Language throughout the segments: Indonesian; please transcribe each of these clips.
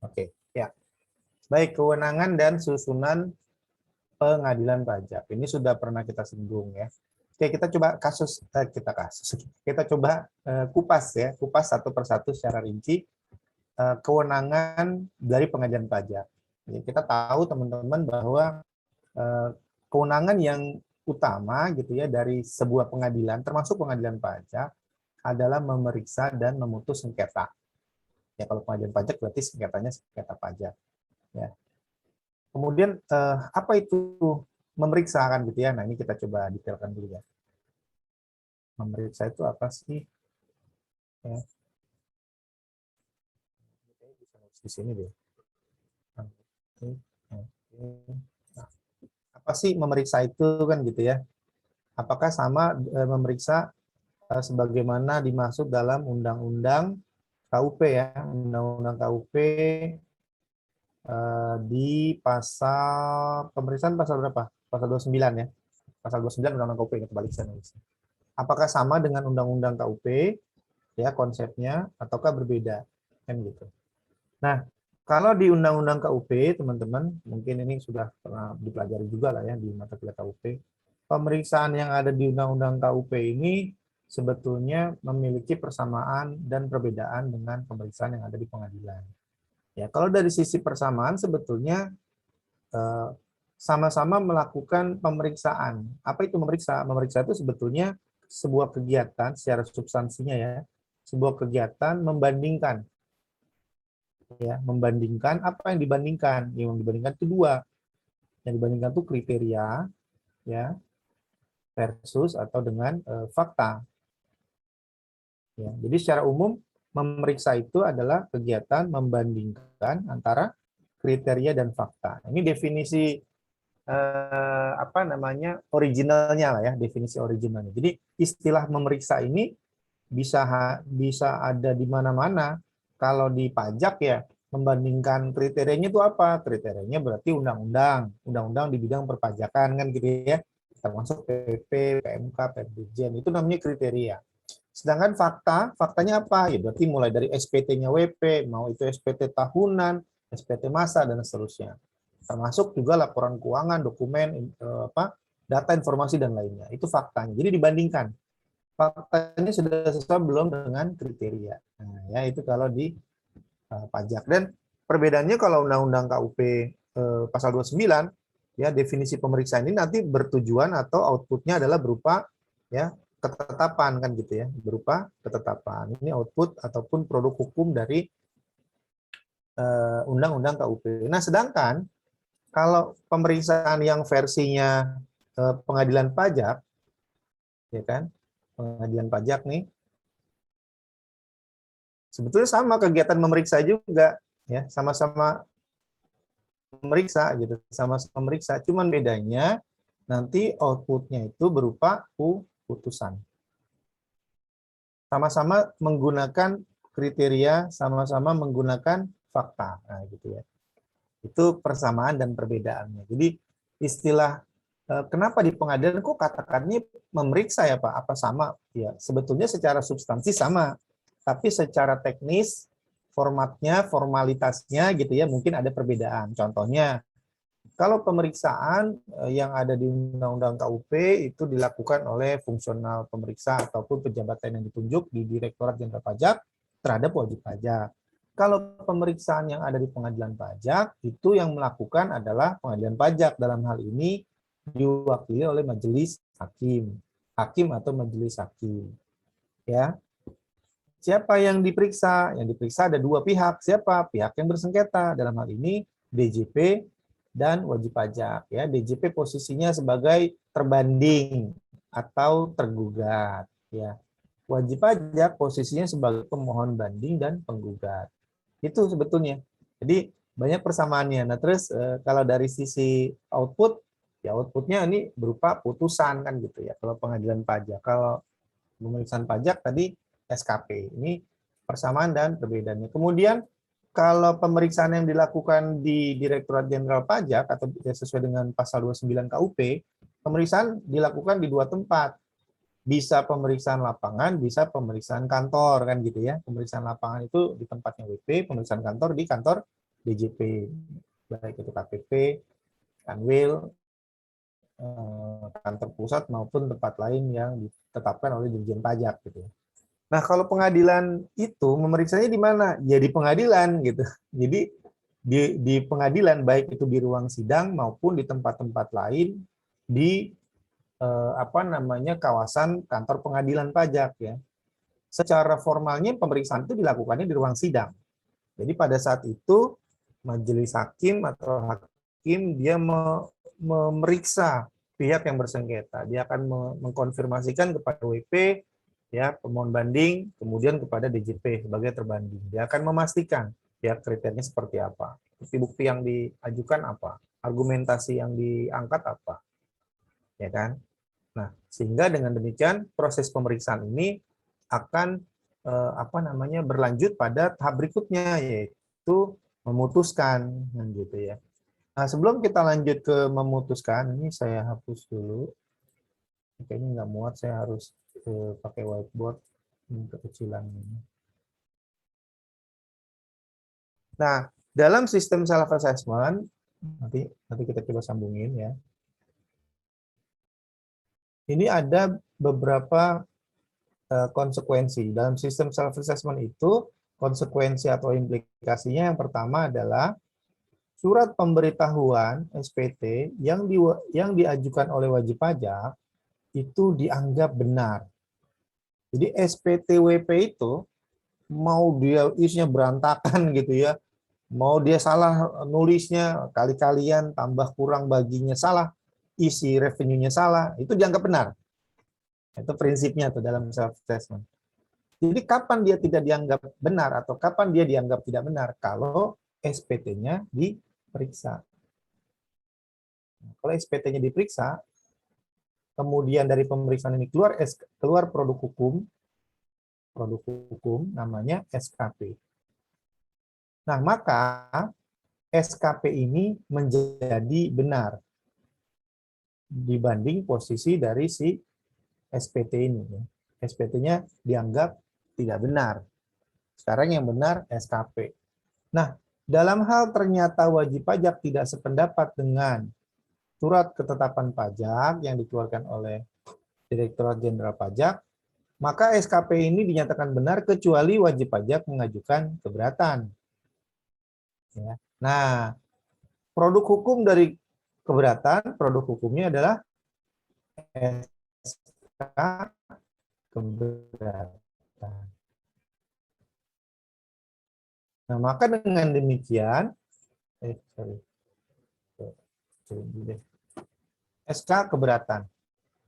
Oke, ya. Baik, kewenangan dan susunan pengadilan pajak. Ini sudah pernah kita singgung ya. Oke, kita coba kita coba kupas ya, kupas satu persatu secara rinci kewenangan dari pengadilan pajak. Jadi kita tahu teman-teman bahwa kewenangan yang utama gitu ya dari sebuah pengadilan, termasuk pengadilan pajak, adalah memeriksa dan memutus sengketa. Ya, kalau pengadilan pajak berarti sengketanya sengketa pajak. Ya. Kemudian apa itu memeriksa kan gitu ya? Nah ini kita coba detailkan dulu ya. Memeriksa itu apa sih? Ya. Di sini deh. Nah, apa sih memeriksa itu kan gitu ya? Apakah sama memeriksa sebagaimana dimaksud dalam Undang-Undang KUP ya, Undang-Undang KUP di pasal pemeriksaan pasal berapa? Pasal 29 ya. Pasal 29 Undang-Undang KUP kita balik sana. Apakah sama dengan Undang-Undang KUP ya konsepnya ataukah berbeda kan gitu. Nah, kalau di Undang-Undang KUP teman-teman, mungkin ini sudah pernah dipelajari juga lah ya di mata kuliah KUP. Pemeriksaan yang ada di Undang-Undang KUP ini sebetulnya memiliki persamaan dan perbedaan dengan pemeriksaan yang ada di pengadilan. Ya, kalau dari sisi persamaan sebetulnya sama-sama melakukan pemeriksaan. Apa itu memeriksa? Memeriksa itu sebetulnya sebuah kegiatan secara substansinya ya, sebuah kegiatan membandingkan. Ya, membandingkan apa yang dibandingkan? Yang dibandingkan itu dua. Yang dibandingkan itu kriteria ya versus atau dengan fakta. Ya, jadi secara umum memeriksa itu adalah kegiatan membandingkan antara kriteria dan fakta. Ini definisi apa namanya originalnya lah ya, definisi originalnya. Jadi istilah memeriksa ini bisa ada di mana-mana. Kalau di pajak ya membandingkan kriterianya itu apa? Kriterianya berarti undang-undang di bidang perpajakan kan gitu ya. Termasuk PP, PMK, PMDJN itu namanya kriteria. Sedangkan faktanya apa? Ya berarti mulai dari SPT-nya WP, mau itu SPT tahunan, SPT masa dan seterusnya. Termasuk juga laporan keuangan, dokumen, data, informasi dan lainnya. Itu faktanya. Jadi dibandingkan. Faktanya sudah sesuai belum dengan kriteria. Nah, ya itu kalau di pajak. Dan perbedaannya kalau Undang-Undang KUP pasal 29 ya definisi pemeriksaan ini nanti bertujuan atau outputnya adalah berupa ya ketetapan kan gitu ya, berupa ketetapan. Ini output ataupun produk hukum dari Undang-Undang KUP. Nah, sedangkan kalau pemeriksaan yang versinya pengadilan pajak, ya kan, pengadilan pajak nih, sebetulnya sama kegiatan memeriksa juga, ya, sama-sama memeriksa gitu, sama-sama memeriksa. Cuman bedanya nanti outputnya itu berupa putusan. Sama-sama menggunakan kriteria, sama-sama menggunakan fakta, nah, gitu ya. Itu persamaan dan perbedaannya. Jadi istilah kenapa di pengadilan kok katakannya memeriksa ya Pak? Apa sama? Ya, sebetulnya secara substansi sama, tapi secara teknis formatnya, formalitasnya gitu ya, mungkin ada perbedaan. Contohnya, kalau pemeriksaan yang ada di Undang-Undang KUP itu dilakukan oleh fungsional pemeriksa ataupun pejabat yang ditunjuk di Direktorat Jenderal Pajak terhadap wajib pajak. Kalau pemeriksaan yang ada di pengadilan pajak itu yang melakukan adalah pengadilan pajak, dalam hal ini diwakili oleh majelis hakim, hakim atau majelis hakim. Ya, siapa yang diperiksa? Yang diperiksa ada dua pihak. Siapa? Pihak yang bersengketa. Dalam hal ini DJP dan wajib pajak. Ya, DJP posisinya sebagai terbanding atau tergugat. Ya, wajib pajak posisinya sebagai pemohon banding dan penggugat. Itu sebetulnya. Jadi banyak persamaannya. Nah, terus kalau dari sisi output, ya outputnya ini berupa putusan kan gitu ya. Kalau pengadilan pajak, kalau pemeriksaan pajak tadi SKP. Ini persamaan dan perbedaannya. Kemudian kalau pemeriksaan yang dilakukan di Direktorat Jenderal Pajak atau sesuai dengan pasal 29 KUP, pemeriksaan dilakukan di dua tempat. Bisa pemeriksaan lapangan, bisa pemeriksaan kantor kan gitu ya. Pemeriksaan lapangan itu di tempatnya WP, pemeriksaan kantor di kantor DJP, baik itu KPP, Kanwil, kantor pusat maupun tempat lain yang ditetapkan oleh Dirjen Pajak gitu. Nah, kalau pengadilan itu memeriksanya di mana? Ya di pengadilan gitu. Jadi di pengadilan baik itu di ruang sidang maupun di tempat-tempat lain di kawasan kantor pengadilan pajak ya. Secara formalnya pemeriksaan itu dilakukannya di ruang sidang. Jadi pada saat itu majelis hakim atau hakim dia memeriksa pihak yang bersengketa. Dia akan mengkonfirmasikan kepada WP, ya pemohon banding, kemudian kepada DJP sebagai terbanding. Dia akan memastikan ya kriterianya seperti apa, bukti-bukti yang diajukan apa, argumentasi yang diangkat apa, ya kan? Nah, sehingga dengan demikian proses pemeriksaan ini akan berlanjut pada tahap berikutnya, yaitu memutuskan, gitu ya. Nah, sebelum kita lanjut ke memutuskan, ini saya hapus dulu. Kayaknya nggak muat, saya harus pakai whiteboard kekecilan ini. Nah, dalam sistem self assessment, nanti kita coba sambungin ya. Ini ada beberapa konsekuensi. Dalam sistem self assessment itu, konsekuensi atau implikasinya yang pertama adalah surat pemberitahuan SPT yang diajukan oleh wajib pajak itu dianggap benar. Jadi SPT-WP itu mau dia isinya berantakan gitu ya, mau dia salah nulisnya, kali-kalian tambah kurang baginya salah, isi revenue-nya salah, itu dianggap benar. Itu prinsipnya tuh dalam self-assessment. Jadi kapan dia tidak dianggap benar atau kapan dia dianggap tidak benar? Kalau SPT-nya diperiksa. Kalau SPT-nya diperiksa, kemudian dari pemeriksaan ini keluar produk hukum namanya SKP. Nah, maka SKP ini menjadi benar dibanding posisi dari si SPT ini. SPT-nya dianggap tidak benar. Sekarang yang benar SKP. Nah, dalam hal ternyata wajib pajak tidak sependapat dengan surat ketetapan pajak yang dikeluarkan oleh Direktorat Jenderal Pajak, maka SKP ini dinyatakan benar kecuali wajib pajak mengajukan keberatan. Ya. Nah, produk hukum dari keberatan, produk hukumnya adalah SK keberatan. Nah, maka dengan demikian, SK keberatan.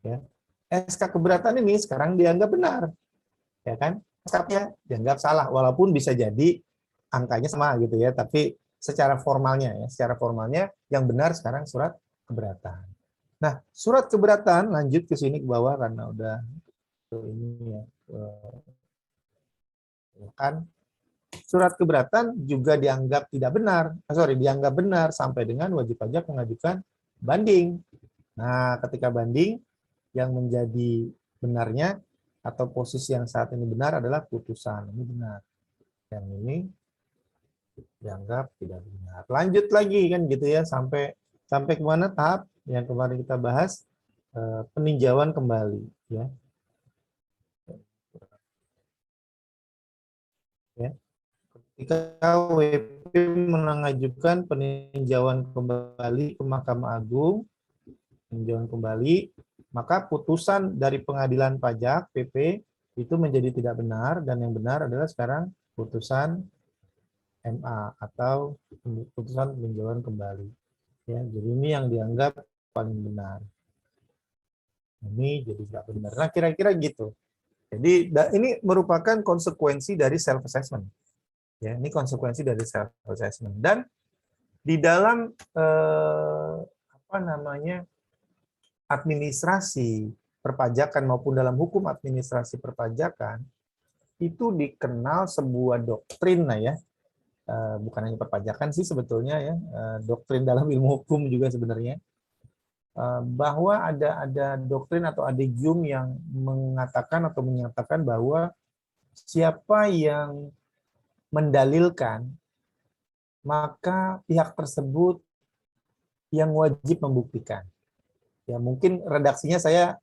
Ya. SK keberatan ini sekarang dianggap benar, ya kan? SK-nya dianggap salah, walaupun bisa jadi angkanya sama gitu ya, tapi secara formalnya yang benar sekarang surat keberatan. Nah, surat keberatan lanjut ke sini ke bawah karena udah ini ya, kan surat keberatan juga dianggap tidak benar, dianggap benar sampai dengan wajib pajak mengajukan banding. Nah, ketika banding yang menjadi benarnya atau posisi yang saat ini benar adalah putusan. Ini benar. Yang ini dianggap tidak benar. Lanjut lagi kan gitu ya sampai kemana tahap yang kemarin kita bahas, peninjauan kembali ya. Ya. Ketika WP mengajukan peninjauan kembali ke Mahkamah Agung, peninjauan kembali, maka putusan dari pengadilan pajak PP itu menjadi tidak benar dan yang benar adalah sekarang putusan MA atau putusan peninjauan kembali. Ya, jadi ini yang dianggap paling benar. Ini jadi tidak benar. Nah, kira-kira gitu. Jadi ini merupakan konsekuensi dari self assessment. Ya, ini konsekuensi dari self assessment. Dan di dalam administrasi perpajakan maupun dalam hukum administrasi perpajakan itu dikenal sebuah doktrin ya, bukan hanya perpajakan sih sebetulnya ya, doktrin dalam ilmu hukum juga sebenarnya, bahwa ada doktrin atau adegium yang mengatakan atau menyatakan bahwa siapa yang mendalilkan maka pihak tersebut yang wajib membuktikan. Ya, mungkin redaksinya saya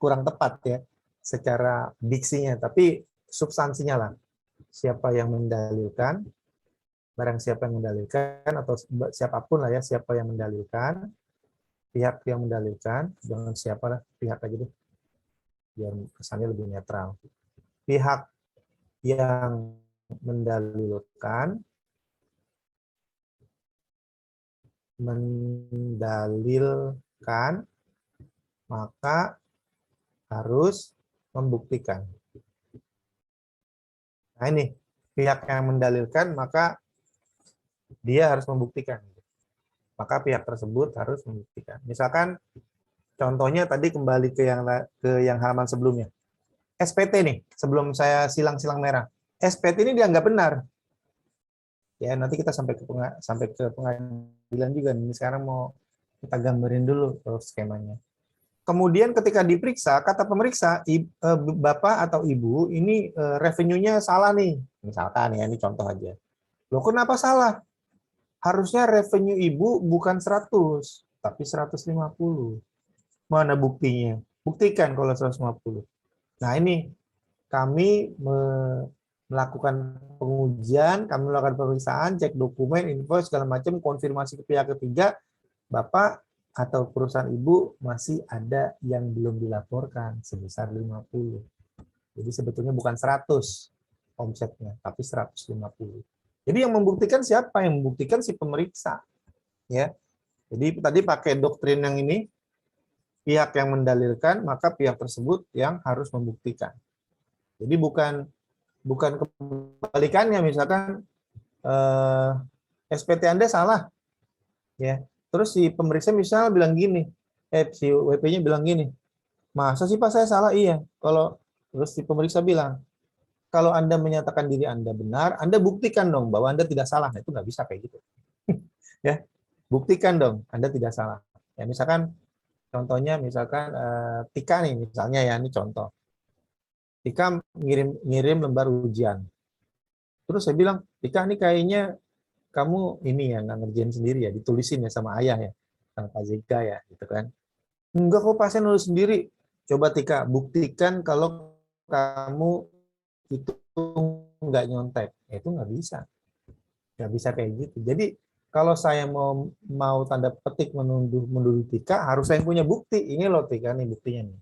kurang tepat ya secara diksinya, tapi substansinya lah. Siapa yang mendalilkan, barang siapa yang mendalilkan, atau siapapun lah ya, siapa yang mendalilkan, pihak yang mendalilkan, jangan siapa lah, pihak aja deh, biar kesannya lebih netral. Pihak yang mendalilkan, maka harus membuktikan. Nah ini, pihak yang mendalilkan, maka dia harus membuktikan. Maka pihak tersebut harus membuktikan. Misalkan, contohnya tadi kembali ke yang halaman sebelumnya. SPT nih, sebelum saya silang-silang merah. SPT ini dianggap benar. Ya, nanti kita sampai ke pengadilan juga. Ini sekarang mau kita gambarin dulu skemanya. Kemudian ketika diperiksa, kata pemeriksa, bapak atau ibu ini revenue-nya salah nih. Misalkan ya, ini contoh aja. Loh, kenapa salah? Harusnya revenue ibu bukan 100, tapi 150. Mana buktinya? Buktikan kalau 150. Nah, ini kami melakukan pengujian, kami melakukan pemeriksaan, cek dokumen, invoice, segala macam, konfirmasi ke pihak ketiga, bapak atau perusahaan ibu masih ada yang belum dilaporkan sebesar 50. Jadi sebetulnya bukan 100 omsetnya, tapi 150. Jadi yang membuktikan siapa? Yang membuktikan si pemeriksa. Ya. Jadi tadi pakai doktrin yang ini, pihak yang mendalilkan, maka pihak tersebut yang harus membuktikan. Jadi bukan kebalikannya, misalkan SPT Anda salah, ya. Terus si pemeriksa misal bilang gini, si WP-nya bilang gini, masa sih Pak saya salah? Iya. Terus si pemeriksa bilang, kalau Anda menyatakan diri Anda benar, Anda buktikan dong bahwa Anda tidak salah. Nah, itu nggak bisa kayak gitu. Ya, buktikan dong Anda tidak salah. Ya, misalkan contohnya misalkan Tika nih misalnya ya, ini contoh. Tika ngirim lembar ujian. Terus saya bilang, Tika ini kayaknya kamu ini ya nggak ngerjain sendiri ya, ditulisin ya sama ayah ya, sama Pak Zika ya, gitu kan. Enggak kok pasien nulis sendiri. Coba Tika, buktikan kalau kamu itu nggak nyontek. Itu nggak bisa. Nggak bisa kayak gitu. Jadi kalau saya mau tanda petik menuduh Tika, harus saya punya bukti. Ini loh Tika, nih buktinya nih.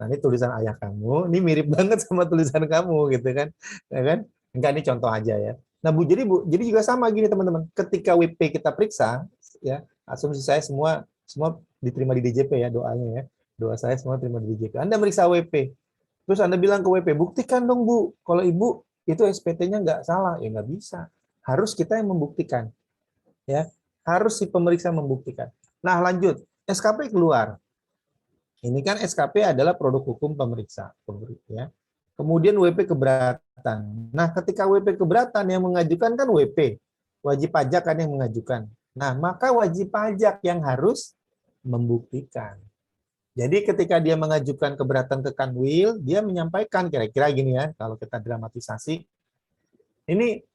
Nah ini tulisan ayah kamu, ini mirip banget sama tulisan kamu gitu kan. Ya kan? Enggak, ini contoh aja ya. Nah jadi juga sama gini teman-teman. Ketika WP kita periksa, ya asumsi saya semua diterima di DJP ya doanya ya. Doa saya semua terima di DJP. Anda meriksa WP, terus Anda bilang ke WP, buktikan dong Bu, kalau Ibu itu SPT-nya nggak salah, ya nggak bisa. Harus kita yang membuktikan, ya. Harus si pemeriksa membuktikan. Nah lanjut, SKP keluar. Ini kan SKP adalah produk hukum pemeriksa, ya. Kemudian WP keberatan. Nah, ketika WP keberatan yang mengajukan kan WP, wajib pajak kan yang mengajukan. Nah, maka wajib pajak yang harus membuktikan. Jadi ketika dia mengajukan keberatan ke Kanwil, dia menyampaikan kira-kira gini ya, kalau kita dramatisasi, ini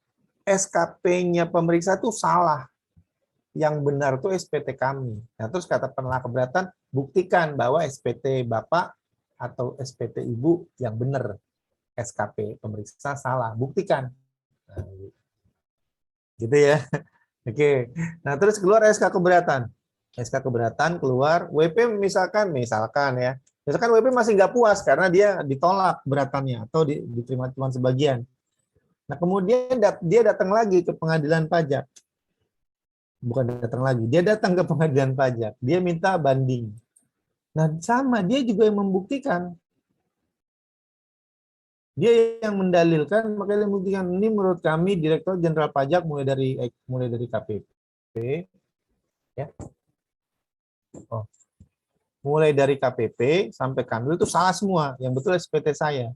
SKP-nya pemeriksa itu salah. Yang benar itu SPT kami. Nah, terus kata penolak keberatan, buktikan bahwa SPT Bapak atau SPT Ibu yang benar. SKP pemeriksa salah, buktikan. Nah, gitu ya. Oke. Nah, terus keluar SK keberatan. SK keberatan keluar, WP misalkan ya. Misalkan WP masih nggak puas karena dia ditolak keberatannya atau diterima cuma sebagian. Nah, kemudian dia datang lagi ke pengadilan pajak. Bukan datang lagi, dia datang ke pengadilan pajak. Dia minta banding. Nah, sama, dia juga yang membuktikan. Dia yang mendalilkan, makanya dia membuktikan. Ini menurut kami Direktur Jenderal Pajak mulai dari KPP, ya. Oh, mulai dari KPP sampai Kanwil itu salah semua. Yang betul SPT saya.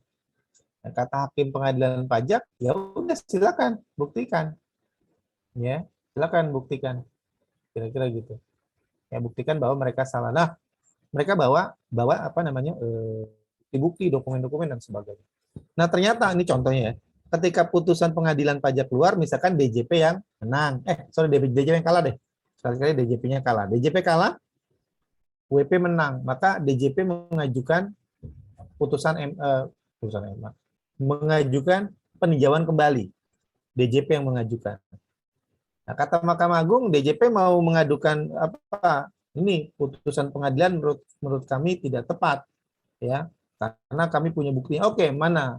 Nah, kata hakim pengadilan pajak, ya udah silakan buktikan, ya silakan buktikan, kira-kira gitu. Ya buktikan bahwa mereka salah. Nah, mereka bawa apa namanya bukti-bukti, dokumen-dokumen dan sebagainya. Nah ternyata ini contohnya ya. ketika putusan pengadilan pajak keluar, misalkan DJP yang menang, DJP yang kalah deh. Sekali-kali DJP-nya kalah. DJP kalah, WP menang, maka DJP mengajukan mengajukan peninjauan kembali. DJP yang mengajukan. Nah, kata Mahkamah Agung, DJP mau mengadukan apa? Ini putusan pengadilan menurut kami tidak tepat, ya, karena kami punya buktinya. Oke, mana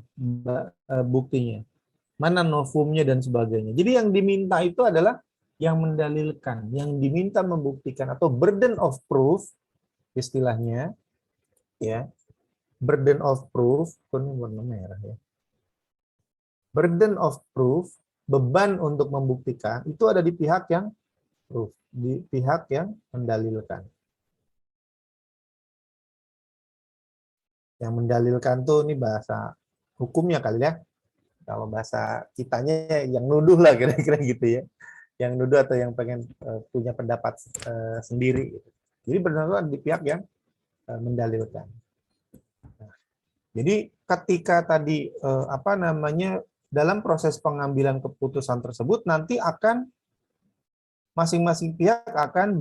buktinya? Mana novumnya dan sebagainya. Jadi yang diminta itu adalah yang mendalilkan, yang diminta membuktikan atau burden of proof istilahnya, ya. Burden of proof, ini warna merah ya. Burden of proof, beban untuk membuktikan itu ada di pihak yang proof, di pihak yang mendalilkan. Yang mendalilkan tuh ini bahasa hukumnya kali ya. Kalau bahasa kitanya yang nuduh lah kira-kira gitu ya. Yang nuduh atau yang pengen punya pendapat sendiri. Jadi benar-benar di pihak yang mendalilkan. Nah, jadi ketika tadi dalam proses pengambilan keputusan tersebut nanti akan masing-masing pihak akan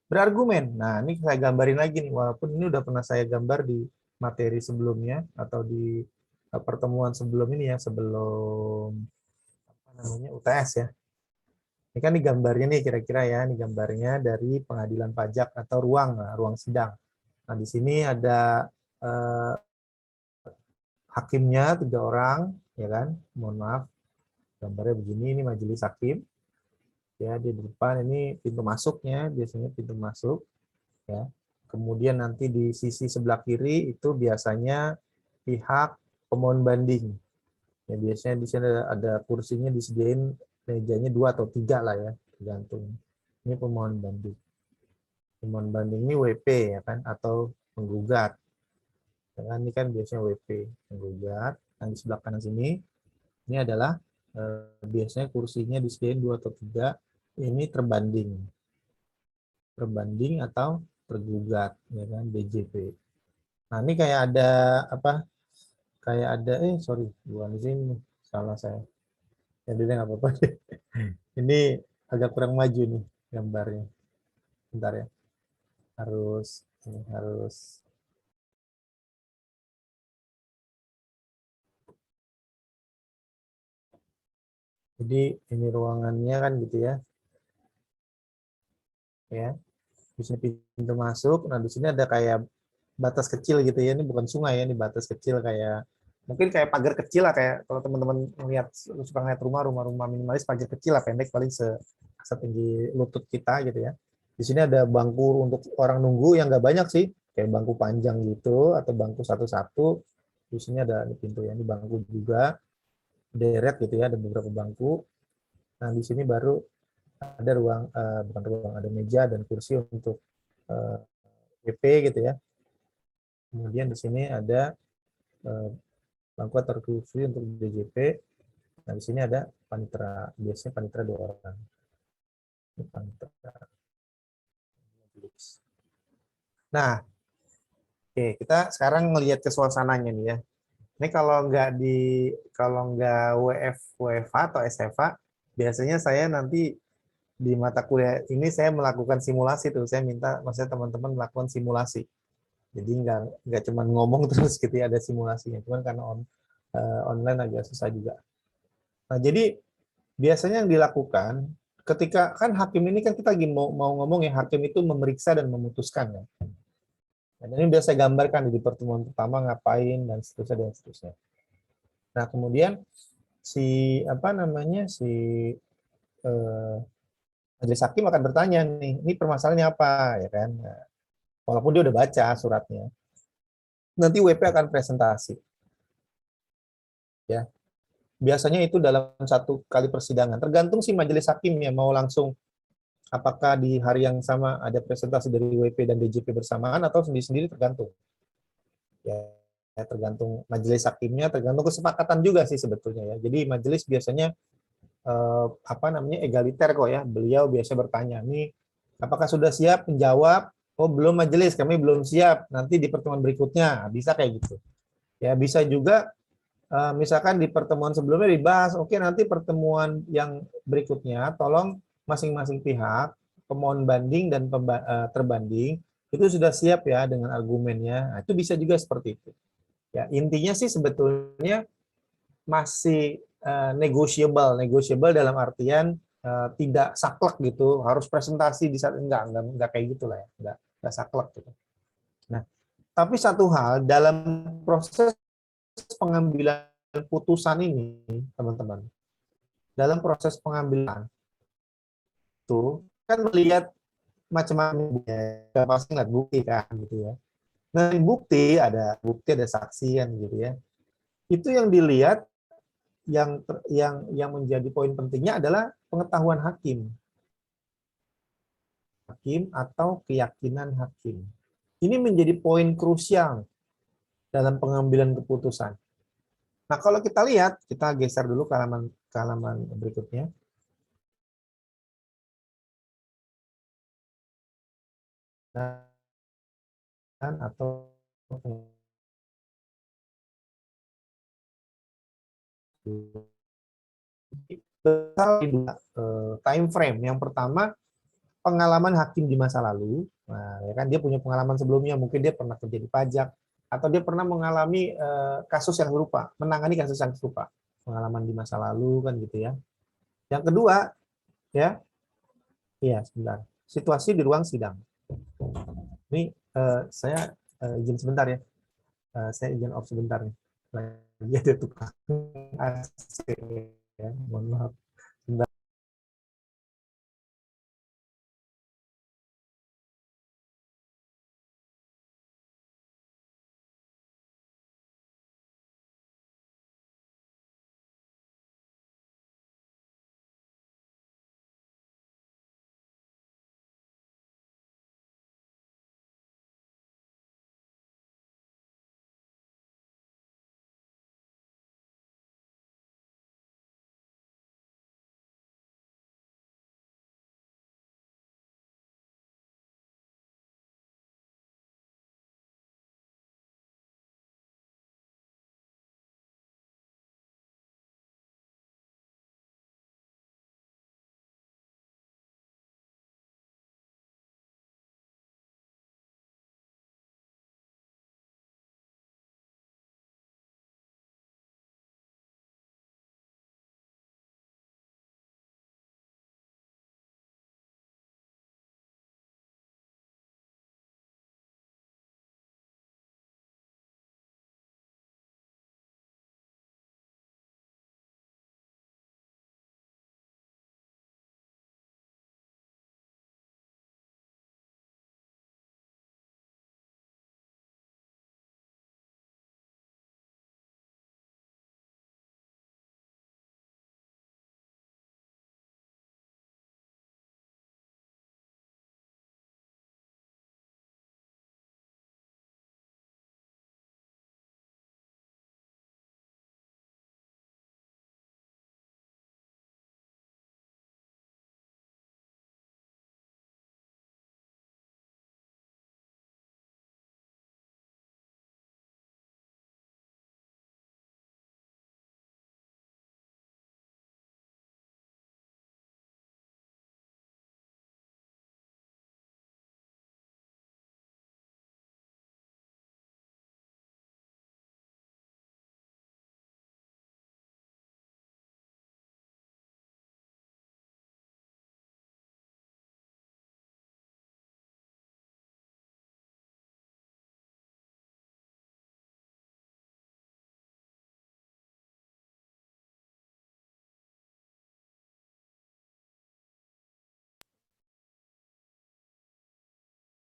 berargumen. Nah, ini saya gambarin lagi nih, walaupun ini udah pernah saya gambar di materi sebelumnya atau di pertemuan sebelum ini ya, sebelum UTS ya. Ini kan nih gambarnya nih kira-kira ya, ini gambarnya dari pengadilan pajak atau ruang sidang. Nah, di sini ada hakimnya 3 orang, ya kan? Mohon maaf, gambarnya begini, ini majelis hakim. Ya, di depan ini pintu masuknya, biasanya pintu masuk. Ya. Kemudian nanti di sisi sebelah kiri itu biasanya pihak pemohon banding. Ya, biasanya di sini ada kursinya disediain mejanya 2 atau 3 lah ya, tergantung. Ini pemohon banding. Pemohon banding ini WP ya kan, atau penggugat. Ya, ini kan biasanya WP, penggugat. Yang di sebelah kanan sini ini adalah biasanya kursinya disediain 2 atau 3, ini terbanding atau tergugat, ya kan, BJP. Nah, ini kayak ada bukan di sini, salah saya. Jadi nggak apa-apa. Ini agak kurang maju nih gambarnya. Bentar ya. Harus. Jadi ini ruangannya kan gitu ya. Ya. Di sini pintu masuk. Nah, di sini ada kayak batas kecil gitu ya. Ini bukan sungai ya, ini batas kecil kayak mungkin kayak pagar kecil lah, kayak kalau teman-teman melihat suka ngeliat rumah minimalis, pagar kecil lah, pendek paling setinggi lutut kita gitu ya. Di sini ada bangku untuk orang nunggu yang nggak banyak sih, kayak bangku panjang gitu atau bangku satu-satu. Di sini ada ini pintu ya, ini bangku juga deret gitu ya, ada beberapa bangku. Nah, di sini baru ada ada meja dan kursi untuk WP gitu ya. Kemudian di sini ada bangku atau kursi untuk DJP. Nah, di sini ada panitera, biasanya panitera 2 orang. Ini panitera. Nah, oke, kita sekarang melihat ke suasananya nih ya. Ini kalau nggak WFH atau SFA, biasanya saya nanti di mata kuliah ini saya melakukan simulasi tuh. Saya minta maksudnya teman-teman melakukan simulasi. Jadi nggak cuma ngomong terus gitu ya, ada simulasinya. Cuman karena online agak susah juga. Nah, jadi biasanya yang dilakukan ketika kan hakim ini kan kita lagi mau ngomong ya, hakim itu memeriksa dan memutuskan ya. Dan ini biasa saya gambarkan di pertemuan pertama ngapain dan seterusnya. Nah, kemudian majelis hakim akan bertanya nih, ini permasalahannya apa ya kan? Nah, walaupun dia udah baca suratnya. Nanti WP akan presentasi. Ya. Biasanya itu dalam 1 kali persidangan. Tergantung si majelis hakimnya mau langsung apakah di hari yang sama ada presentasi dari WP dan DJP bersamaan atau sendiri-sendiri, tergantung. Ya, tergantung majelis hakimnya, tergantung kesepakatan juga sih sebetulnya ya. Jadi majelis biasanya egaliter kok ya. Beliau biasa bertanya, nih apakah sudah siap menjawab? Oh, belum majelis, kami belum siap. Nanti di pertemuan berikutnya bisa kayak gitu. Ya, bisa juga misalkan di pertemuan sebelumnya dibahas, oke nanti pertemuan yang berikutnya tolong masing-masing pihak, pemohon banding dan terbanding itu sudah siap ya dengan argumennya. Nah, itu bisa juga seperti itu. Ya, intinya sih sebetulnya masih negotiable dalam artian tidak saklek gitu, harus presentasi di saat enggak kayak gitulah ya, enggak saklek gitu. Nah, tapi satu hal dalam proses pengambilan putusan ini, teman-teman, dalam proses pengambilan itu kan melihat macam-macam bukti, ya, pasti nggak bukti kan gitu ya. Nah, bukti ada saksi kan gitu ya. Itu yang dilihat yang menjadi poin pentingnya adalah pengetahuan hakim. Hakim atau keyakinan hakim. Ini menjadi poin krusial dalam pengambilan keputusan. Nah, kalau kita lihat, kita geser dulu ke halaman berikutnya. Atau time frame. Yang pertama, pengalaman hakim di masa lalu. Nah, ya kan dia punya pengalaman sebelumnya, mungkin dia pernah kerja di pajak atau dia pernah mengalami kasus yang serupa, menangani kasus yang serupa. Pengalaman di masa lalu kan gitu ya. Yang kedua, ya. Iya, sebentar. Situasi di ruang sidang. Ini saya izin sebentar ya. Saya izin off sebentar nih. Lagi ada tukang AC ya. Mohon maaf. Sebentar.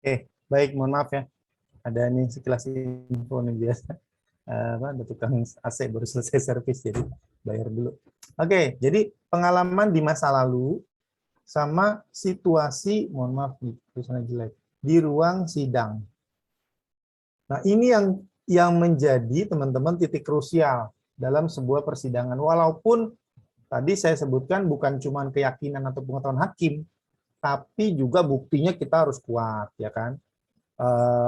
Oke, baik, mohon maaf ya. Ada nih sekilas info nih biasa. Ada tukang AC baru selesai servis, jadi bayar dulu. Oke, jadi pengalaman di masa lalu sama situasi, mohon maaf nih, tulisannya jelek, di ruang sidang. Nah, ini yang menjadi teman-teman titik krusial dalam sebuah persidangan. Walaupun tadi saya sebutkan bukan cuma keyakinan atau pengetahuan hakim, tapi juga buktinya kita harus kuat, ya kan?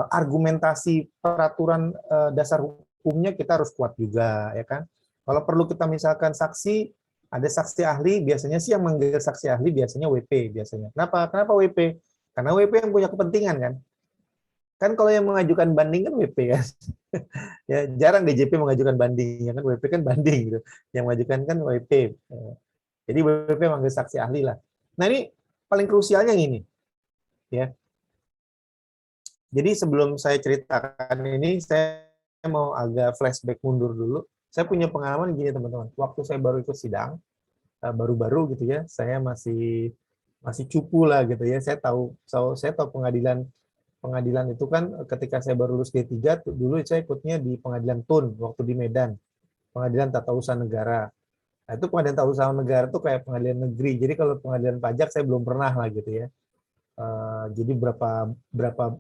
Argumentasi peraturan dasar hukumnya kita harus kuat juga, ya kan? Kalau perlu kita misalkan saksi, ada saksi ahli, biasanya sih yang manggil saksi ahli biasanya WP biasanya. Kenapa? Kenapa WP? Karena WP yang punya kepentingan kan. Kan kalau yang mengajukan banding kan WP kan. Ya, jarang DJP mengajukan banding, ya kan WP kan banding gitu. Yang mengajukan kan WP. Jadi WP manggil saksi ahli lah. Nah ini paling krusialnya ini, ya. Jadi sebelum saya ceritakan ini, saya mau agak flashback mundur dulu. Saya punya pengalaman gini teman-teman. Waktu saya baru ikut sidang, baru-baru gitu ya, saya masih cupu lah gitu ya. Saya tahu pengadilan itu kan ketika saya baru lulus D3, dulu saya ikutnya di pengadilan TUN waktu di Medan, pengadilan tata usaha negara. Nah, itu pengadilan tata usaha negara itu kayak pengadilan negeri. Jadi kalau pengadilan pajak saya belum pernah lah gitu ya. Jadi berapa berapa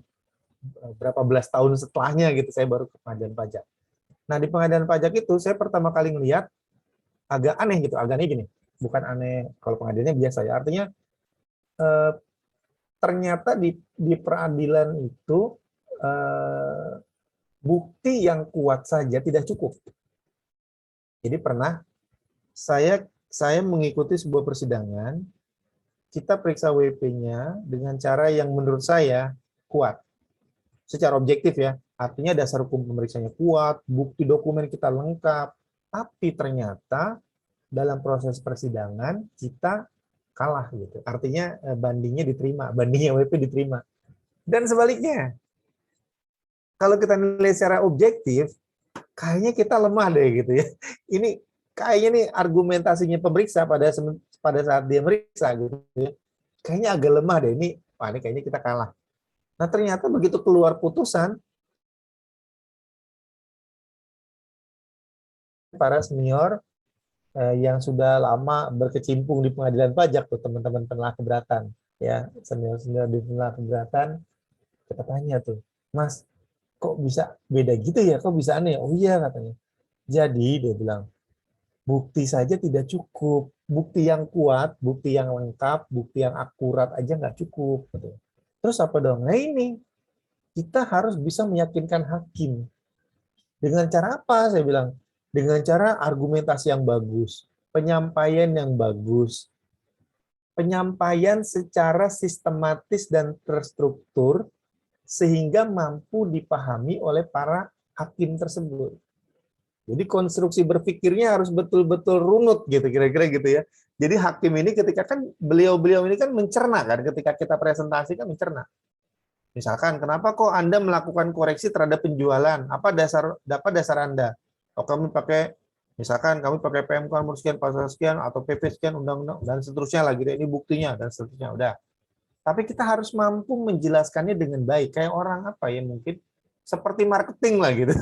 berapa belas tahun setelahnya gitu saya baru ke pengadilan pajak. Nah, di pengadilan pajak itu saya pertama kali ngelihat agak aneh gitu, agak aneh gini. Bukan aneh kalau pengadilannya biasa ya. Artinya eh, ternyata di peradilan itu bukti yang kuat saja tidak cukup. Jadi pernah saya mengikuti sebuah persidangan, kita periksa WP-nya dengan cara yang menurut saya kuat, secara objektif ya. Artinya dasar hukum pemeriksaannya kuat, bukti dokumen kita lengkap, tapi ternyata dalam proses persidangan kita kalah gitu. Artinya bandingnya diterima, bandingnya WP diterima. Dan sebaliknya, kalau kita nilai secara objektif, kayaknya kita lemah deh gitu ya. Ini kayaknya nih argumentasinya pemeriksa pada saat dia meriksa gitu ya. Kayaknya agak lemah deh ini. Wah, ini kayaknya kita kalah. Nah, ternyata begitu keluar putusan, para senior yang sudah lama berkecimpung di pengadilan pajak tuh teman-teman penelah keberatan ya, senior-senior di penelah keberatan, kita tanya tuh, Mas, kok bisa beda gitu ya? Kok bisa aneh? Oh iya katanya. Jadi dia bilang, bukti saja tidak cukup. Bukti yang kuat, bukti yang lengkap, bukti yang akurat aja nggak cukup. Terus apa dong? Nah ini, kita harus bisa meyakinkan hakim. Dengan cara apa? Saya bilang, dengan cara argumentasi yang bagus, penyampaian yang bagus, penyampaian secara sistematis dan terstruktur, sehingga mampu dipahami oleh para hakim tersebut. Jadi konstruksi berpikirnya harus betul-betul runut gitu, kira-kira gitu ya. Jadi hakim ini ketika kan beliau-beliau ini kan mencerna kan, ketika kita presentasi kan mencerna. Misalkan, kenapa kok Anda melakukan koreksi terhadap penjualan? Apa dasar Anda? Oh, kami pakai, misalkan kami pakai PMK nomor sekian, pasal sekian, atau PP sekian, undang-undang, dan seterusnya lagi. Ini buktinya, dan seterusnya. Udah. Tapi kita harus mampu menjelaskannya dengan baik. Kayak orang apa ya, mungkin seperti marketing lah gitu.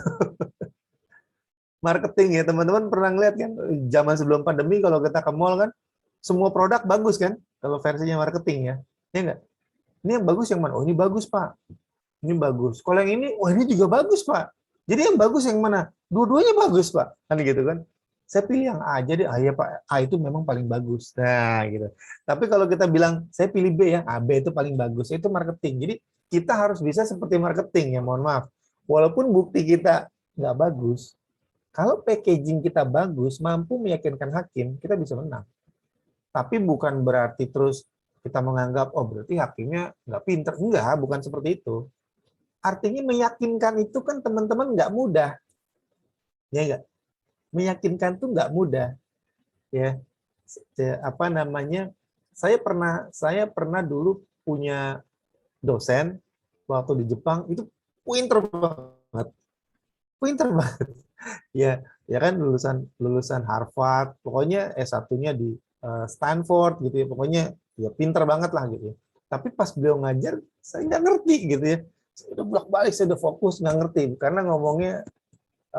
Marketing ya, teman-teman pernah ngeliat kan, zaman sebelum pandemi kalau kita ke mall kan, semua produk bagus kan, kalau versinya marketing ya. Ya enggak? Ini yang bagus yang mana? Oh, ini bagus, Pak. Ini bagus. Kalau yang ini, wah ini juga bagus, Pak. Jadi yang bagus yang mana? Dua-duanya bagus, Pak. Kan gitu kan. Saya pilih yang A aja deh. Ah ya, Pak. A itu memang paling bagus. Nah, gitu. Tapi kalau kita bilang, saya pilih B ya. A, B itu paling bagus. Itu marketing. Jadi kita harus bisa seperti marketing ya, mohon maaf. Walaupun bukti kita nggak bagus, kalau packaging kita bagus, mampu meyakinkan hakim, kita bisa menang. Tapi bukan berarti terus kita menganggap, oh berarti hakimnya nggak pinter. Enggak, bukan seperti itu. Artinya meyakinkan itu kan teman-teman nggak mudah. Ya nggak? Meyakinkan itu nggak mudah. Ya, apa namanya, saya pernah dulu punya dosen waktu di Jepang, itu pinter banget. Pinter banget. Ya, ya kan lulusan Harvard, pokoknya S1-nya di Stanford gitu ya, pokoknya ya pinter banget lah gitu ya. Tapi pas beliau ngajar, saya nggak ngerti gitu ya. Saya udah bolak-balik, saya udah fokus nggak ngerti karena ngomongnya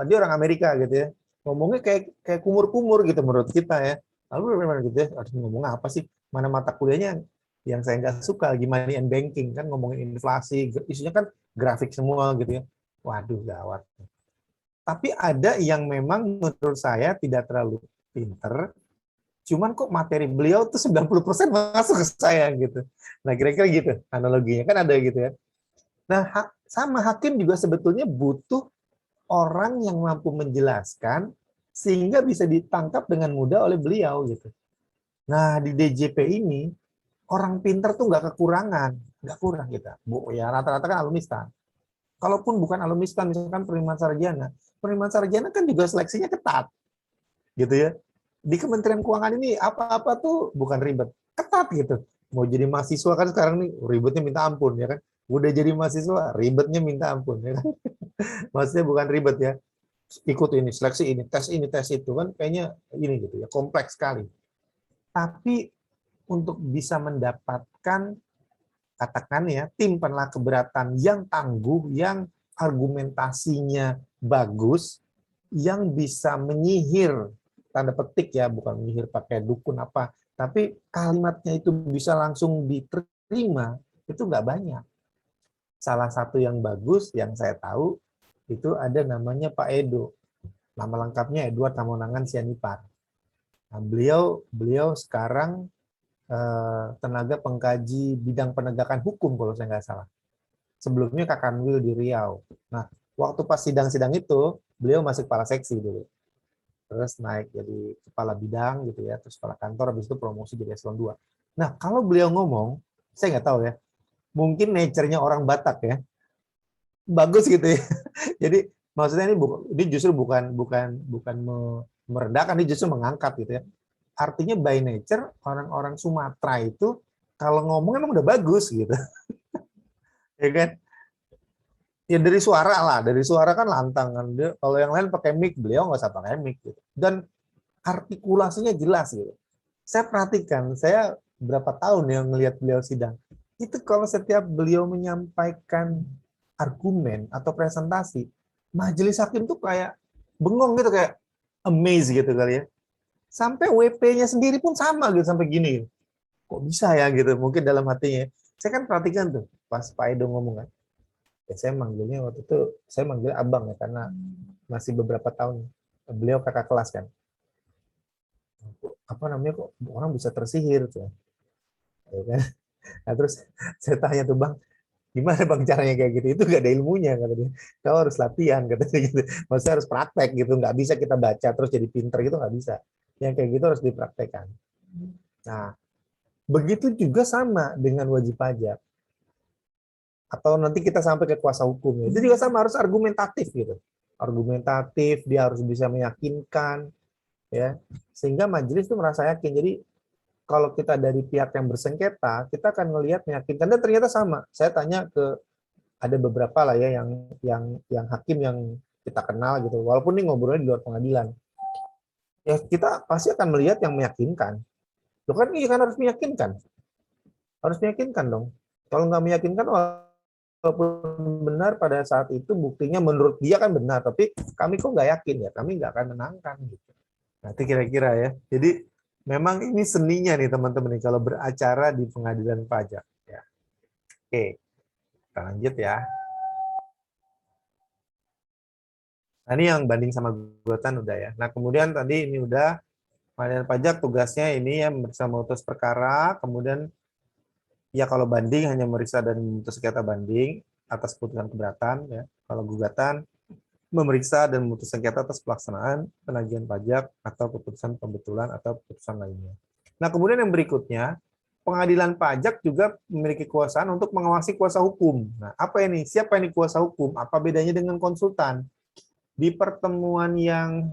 dia orang Amerika gitu ya. Ngomongnya kayak kumur-kumur gitu menurut kita ya. Lalu bagaimana gitu ya, harus ngomong apa sih? Mana mata kuliahnya yang saya nggak suka, gimana and banking kan ngomongin inflasi, isunya kan grafik semua gitu ya. Waduh, gawat. Tapi ada yang memang menurut saya tidak terlalu pinter, cuman kok materi beliau tuh 90% masuk ke saya gitu. Nah, kira-kira gitu analoginya, kan ada gitu ya. Nah, sama hakim juga sebetulnya butuh orang yang mampu menjelaskan sehingga bisa ditangkap dengan mudah oleh beliau gitu. Nah, di DJP ini orang pinter tuh nggak kekurangan, nggak kurang kita. Bu, ya rata-rata kan alumni STAN. Kalaupun bukan alumni STAN, misalkan penerimaan sarjana kan juga seleksinya ketat, gitu ya. Di Kementerian Keuangan ini apa-apa tuh bukan ribet, ketat gitu. Mau jadi mahasiswa kan sekarang nih ribetnya minta ampun ya kan. Udah jadi mahasiswa ribetnya minta ampun ya kan. Maksudnya bukan ribet ya. Ikut ini, tes itu kan kayaknya ini gitu ya, kompleks sekali. Tapi untuk bisa mendapatkan katakan ya tim penelaah keberatan yang tangguh, yang argumentasinya bagus, yang bisa menyihir tanda petik ya, bukan menyihir pakai dukun apa, tapi kalimatnya itu bisa langsung diterima, itu nggak banyak. Salah satu yang bagus yang saya tahu itu ada namanya Pak Edo. Nama lengkapnya Edward Tamonangan Sianipar. Nah, beliau sekarang tenaga pengkaji bidang penegakan hukum kalau saya nggak salah. Sebelumnya Kak Kanwil di Riau. Nah, waktu pas sidang-sidang itu, beliau masih kepala seksi dulu. Terus naik jadi kepala bidang gitu ya, terus kepala kantor, habis itu promosi jadi eselon 2. Nah, kalau beliau ngomong, saya nggak tahu ya, mungkin nature-nya orang Batak ya, bagus gitu ya. Jadi maksudnya ini justru bukan merendahkan, ini justru mengangkat gitu ya. Artinya by nature orang-orang Sumatera itu kalau ngomong emang udah bagus gitu. Ya kan? Ya dari suara lah, dari suara kan lantang kan. Kalau yang lain pakai mic, beliau nggak usah pakai mic gitu. Dan artikulasinya jelas gitu. Saya perhatikan, saya berapa tahun yang ngelihat beliau sidang. Itu kalau setiap beliau menyampaikan argumen atau presentasi, majelis hakim tuh kayak bengong gitu, kayak amazed gitu kali ya. Sampai WP-nya sendiri pun sama gitu, sampai gini. Kok bisa ya gitu, mungkin dalam hatinya. Saya kan perhatikan tuh, pas Pak Edo ngomong kan, ya saya manggilnya waktu itu, saya manggil abang ya, karena masih beberapa tahun, beliau kakak kelas kan. Apa namanya, kok orang bisa tersihir tuh. Ya kan? Nah, terus saya tanya tuh, Bang, gimana Bang caranya kayak gitu? Itu gak ada ilmunya, kata dia. Kau harus latihan, katanya gitu. Maksudnya harus praktek gitu, nggak bisa kita baca terus jadi pinter gitu, nggak bisa. Yang kayak gitu harus dipraktekkan. Nah, begitu juga sama dengan wajib pajak. Atau nanti kita sampai ke kuasa hukum. Itu juga sama, harus argumentatif gitu. Argumentatif, dia harus bisa meyakinkan, ya, sehingga majelis itu merasa yakin. Jadi kalau kita dari pihak yang bersengketa, kita akan melihat meyakinkan, dan ternyata sama. Saya tanya ke ada beberapa lah ya yang hakim yang kita kenal gitu, walaupun ini ngobrolnya di luar pengadilan, ya kita pasti akan melihat yang meyakinkan. Loh kan ini kan harus meyakinkan dong. Kalau nggak meyakinkan, walaupun benar pada saat itu buktinya menurut dia kan benar, tapi kami kok nggak yakin ya, kami nggak akan menangkan gitu. Nanti kira-kira ya. Jadi memang ini seninya nih teman-teman nih kalau beracara di pengadilan pajak. Ya. Oke, kita lanjut ya. Nah, ini yang banding sama gugatan udah ya. Nah, kemudian tadi ini udah pengadilan pajak tugasnya ini ya memeriksa memutus perkara, kemudian ya kalau banding hanya memeriksa dan memutus sengketa banding atas putusan keberatan ya. Kalau gugatan memeriksa dan memutus sengketa atas pelaksanaan penagihan pajak atau keputusan pembetulan atau keputusan lainnya. Nah, kemudian yang berikutnya, pengadilan pajak juga memiliki kekuasaan untuk mengawasi kuasa hukum. Nah, apa ini? Siapa ini kuasa hukum? Apa bedanya dengan konsultan? Di pertemuan yang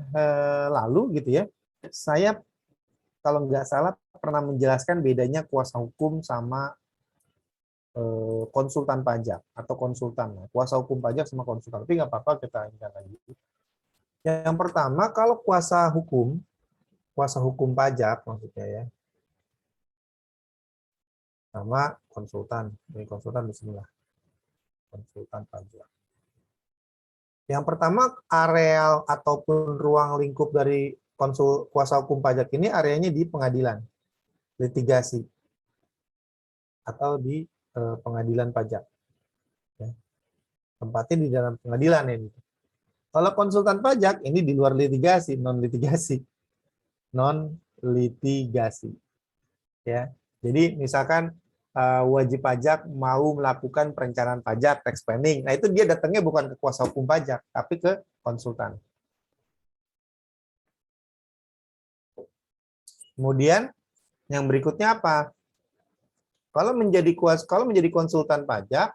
lalu gitu ya, saya kalau nggak salah pernah menjelaskan bedanya kuasa hukum sama konsultan pajak atau konsultan. Kuasa hukum pajak sama konsultan. Tapi nggak apa-apa, kita ingat lagi. Yang pertama, kalau kuasa hukum pajak maksudnya ya, sama konsultan. Ini konsultan bismillah. Konsultan pajak. Yang pertama, areal ataupun ruang lingkup dari kuasa hukum pajak ini areanya di pengadilan, litigasi, atau di pengadilan pajak. Ya. Tempatnya di dalam pengadilan ini. Kalau konsultan pajak, ini di luar litigasi, non-litigasi. Non-litigasi. Ya. Jadi misalkan wajib pajak mau melakukan perencanaan pajak, tax planning. Nah, itu dia datangnya bukan ke kuasa hukum pajak, tapi ke konsultan. Kemudian yang berikutnya apa? Kalau menjadi konsultan pajak,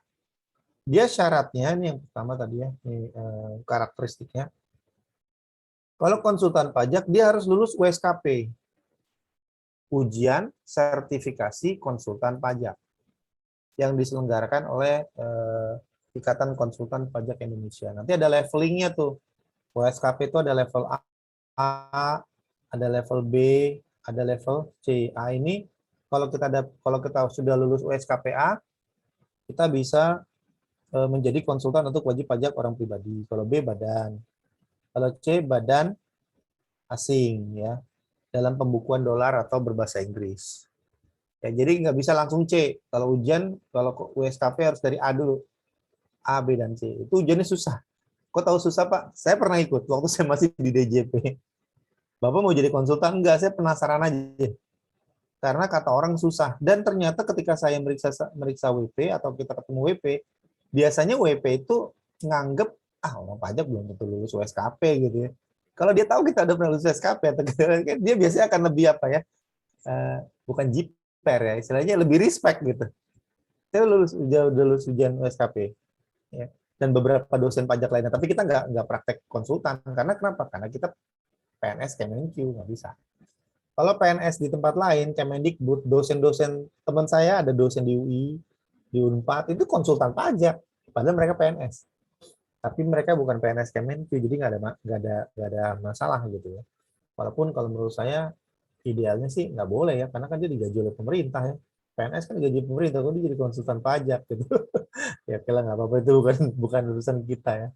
dia syaratnya ini yang pertama tadi ya, ini karakteristiknya. Kalau konsultan pajak dia harus lulus USKP, ujian sertifikasi konsultan pajak yang diselenggarakan oleh Ikatan Konsultan Pajak Indonesia. Nanti ada levelingnya tuh. USKP itu ada level A, ada level B, ada level C. A ini kalau kita sudah lulus USKP A, kita bisa menjadi konsultan untuk wajib pajak orang pribadi. Kalau B badan, kalau C badan asing ya dalam pembukuan dolar atau berbahasa Inggris. Ya, jadi nggak bisa langsung C. Kalau ujian, kalau USKP harus dari A dulu. A, B, dan C. Itu ujiannya susah. Kok tahu susah, Pak? Saya pernah ikut waktu saya masih di DJP. Bapak mau jadi konsultan? Enggak, saya penasaran aja. Karena kata orang susah. Dan ternyata ketika saya meriksa WP atau kita ketemu WP, biasanya WP itu nganggep, orang pajak belum tentu lulus USKP gitu ya. Kalau dia tahu kita udah pernah lulus USKP, dia biasanya akan lebih apa ya, bukan jiper ya, istilahnya lebih respect gitu. Saya udah lulus ujian USKP. Ya. Dan beberapa dosen pajak lainnya, tapi kita nggak praktek konsultan. Karena kenapa? Karena kita PNS Kemenq, nggak bisa. Kalau PNS di tempat lain, Kemendikbud, dosen-dosen teman saya ada dosen di UI, di Unpad, itu konsultan pajak, padahal mereka PNS. Tapi mereka bukan PNS Kemenq, jadi nggak ada masalah gitu ya. Walaupun kalau menurut saya idealnya sih nggak boleh ya, karena kan dia digaji oleh pemerintah ya. PNS kan digaji pemerintah, kok dia jadi konsultan pajak gitu. Ya kira nggak apa-apa, itu bukan urusan kita ya.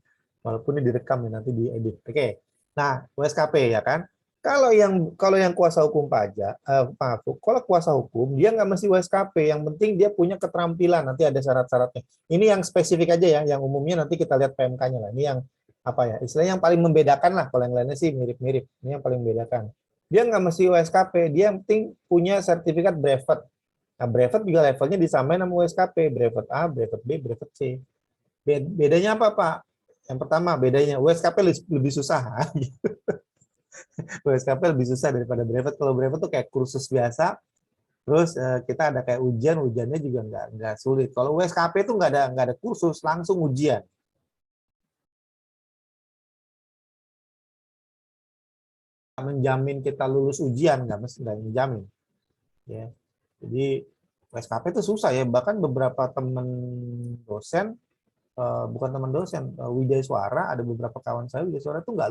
Walaupun ini direkam ya, nanti diedit. Oke. Nah, USKP ya kan. Kalau yang kuasa hukum pajak, maaf, kalau kuasa hukum dia nggak mesti USKP, yang penting dia punya keterampilan. Nanti ada syarat-syaratnya. Ini yang spesifik aja ya, yang umumnya nanti kita lihat PMK-nya lah. Ini yang apa ya? Istilahnya yang paling membedakan lah. Kalau yang lainnya sih mirip-mirip. Ini yang paling membedakan. Dia nggak mesti USKP, dia yang penting punya sertifikat brevet. Nah, brevet juga levelnya disamain sama USKP, brevet A, brevet B, brevet C. Bedanya apa, Pak? Yang pertama, bedanya USKP lebih susah. USKP lebih susah daripada brevet. Kalau brevet tuh kayak kursus biasa, terus kita ada kayak ujiannya juga nggak sulit. Kalau USKP itu nggak ada kursus, langsung ujian. Menjamin kita lulus ujian, nggak menjamin. Ya. Jadi USKP itu susah ya, bahkan beberapa teman dosen, bukan teman dosen, Widya Suara, ada beberapa kawan saya Widya Suara itu nggak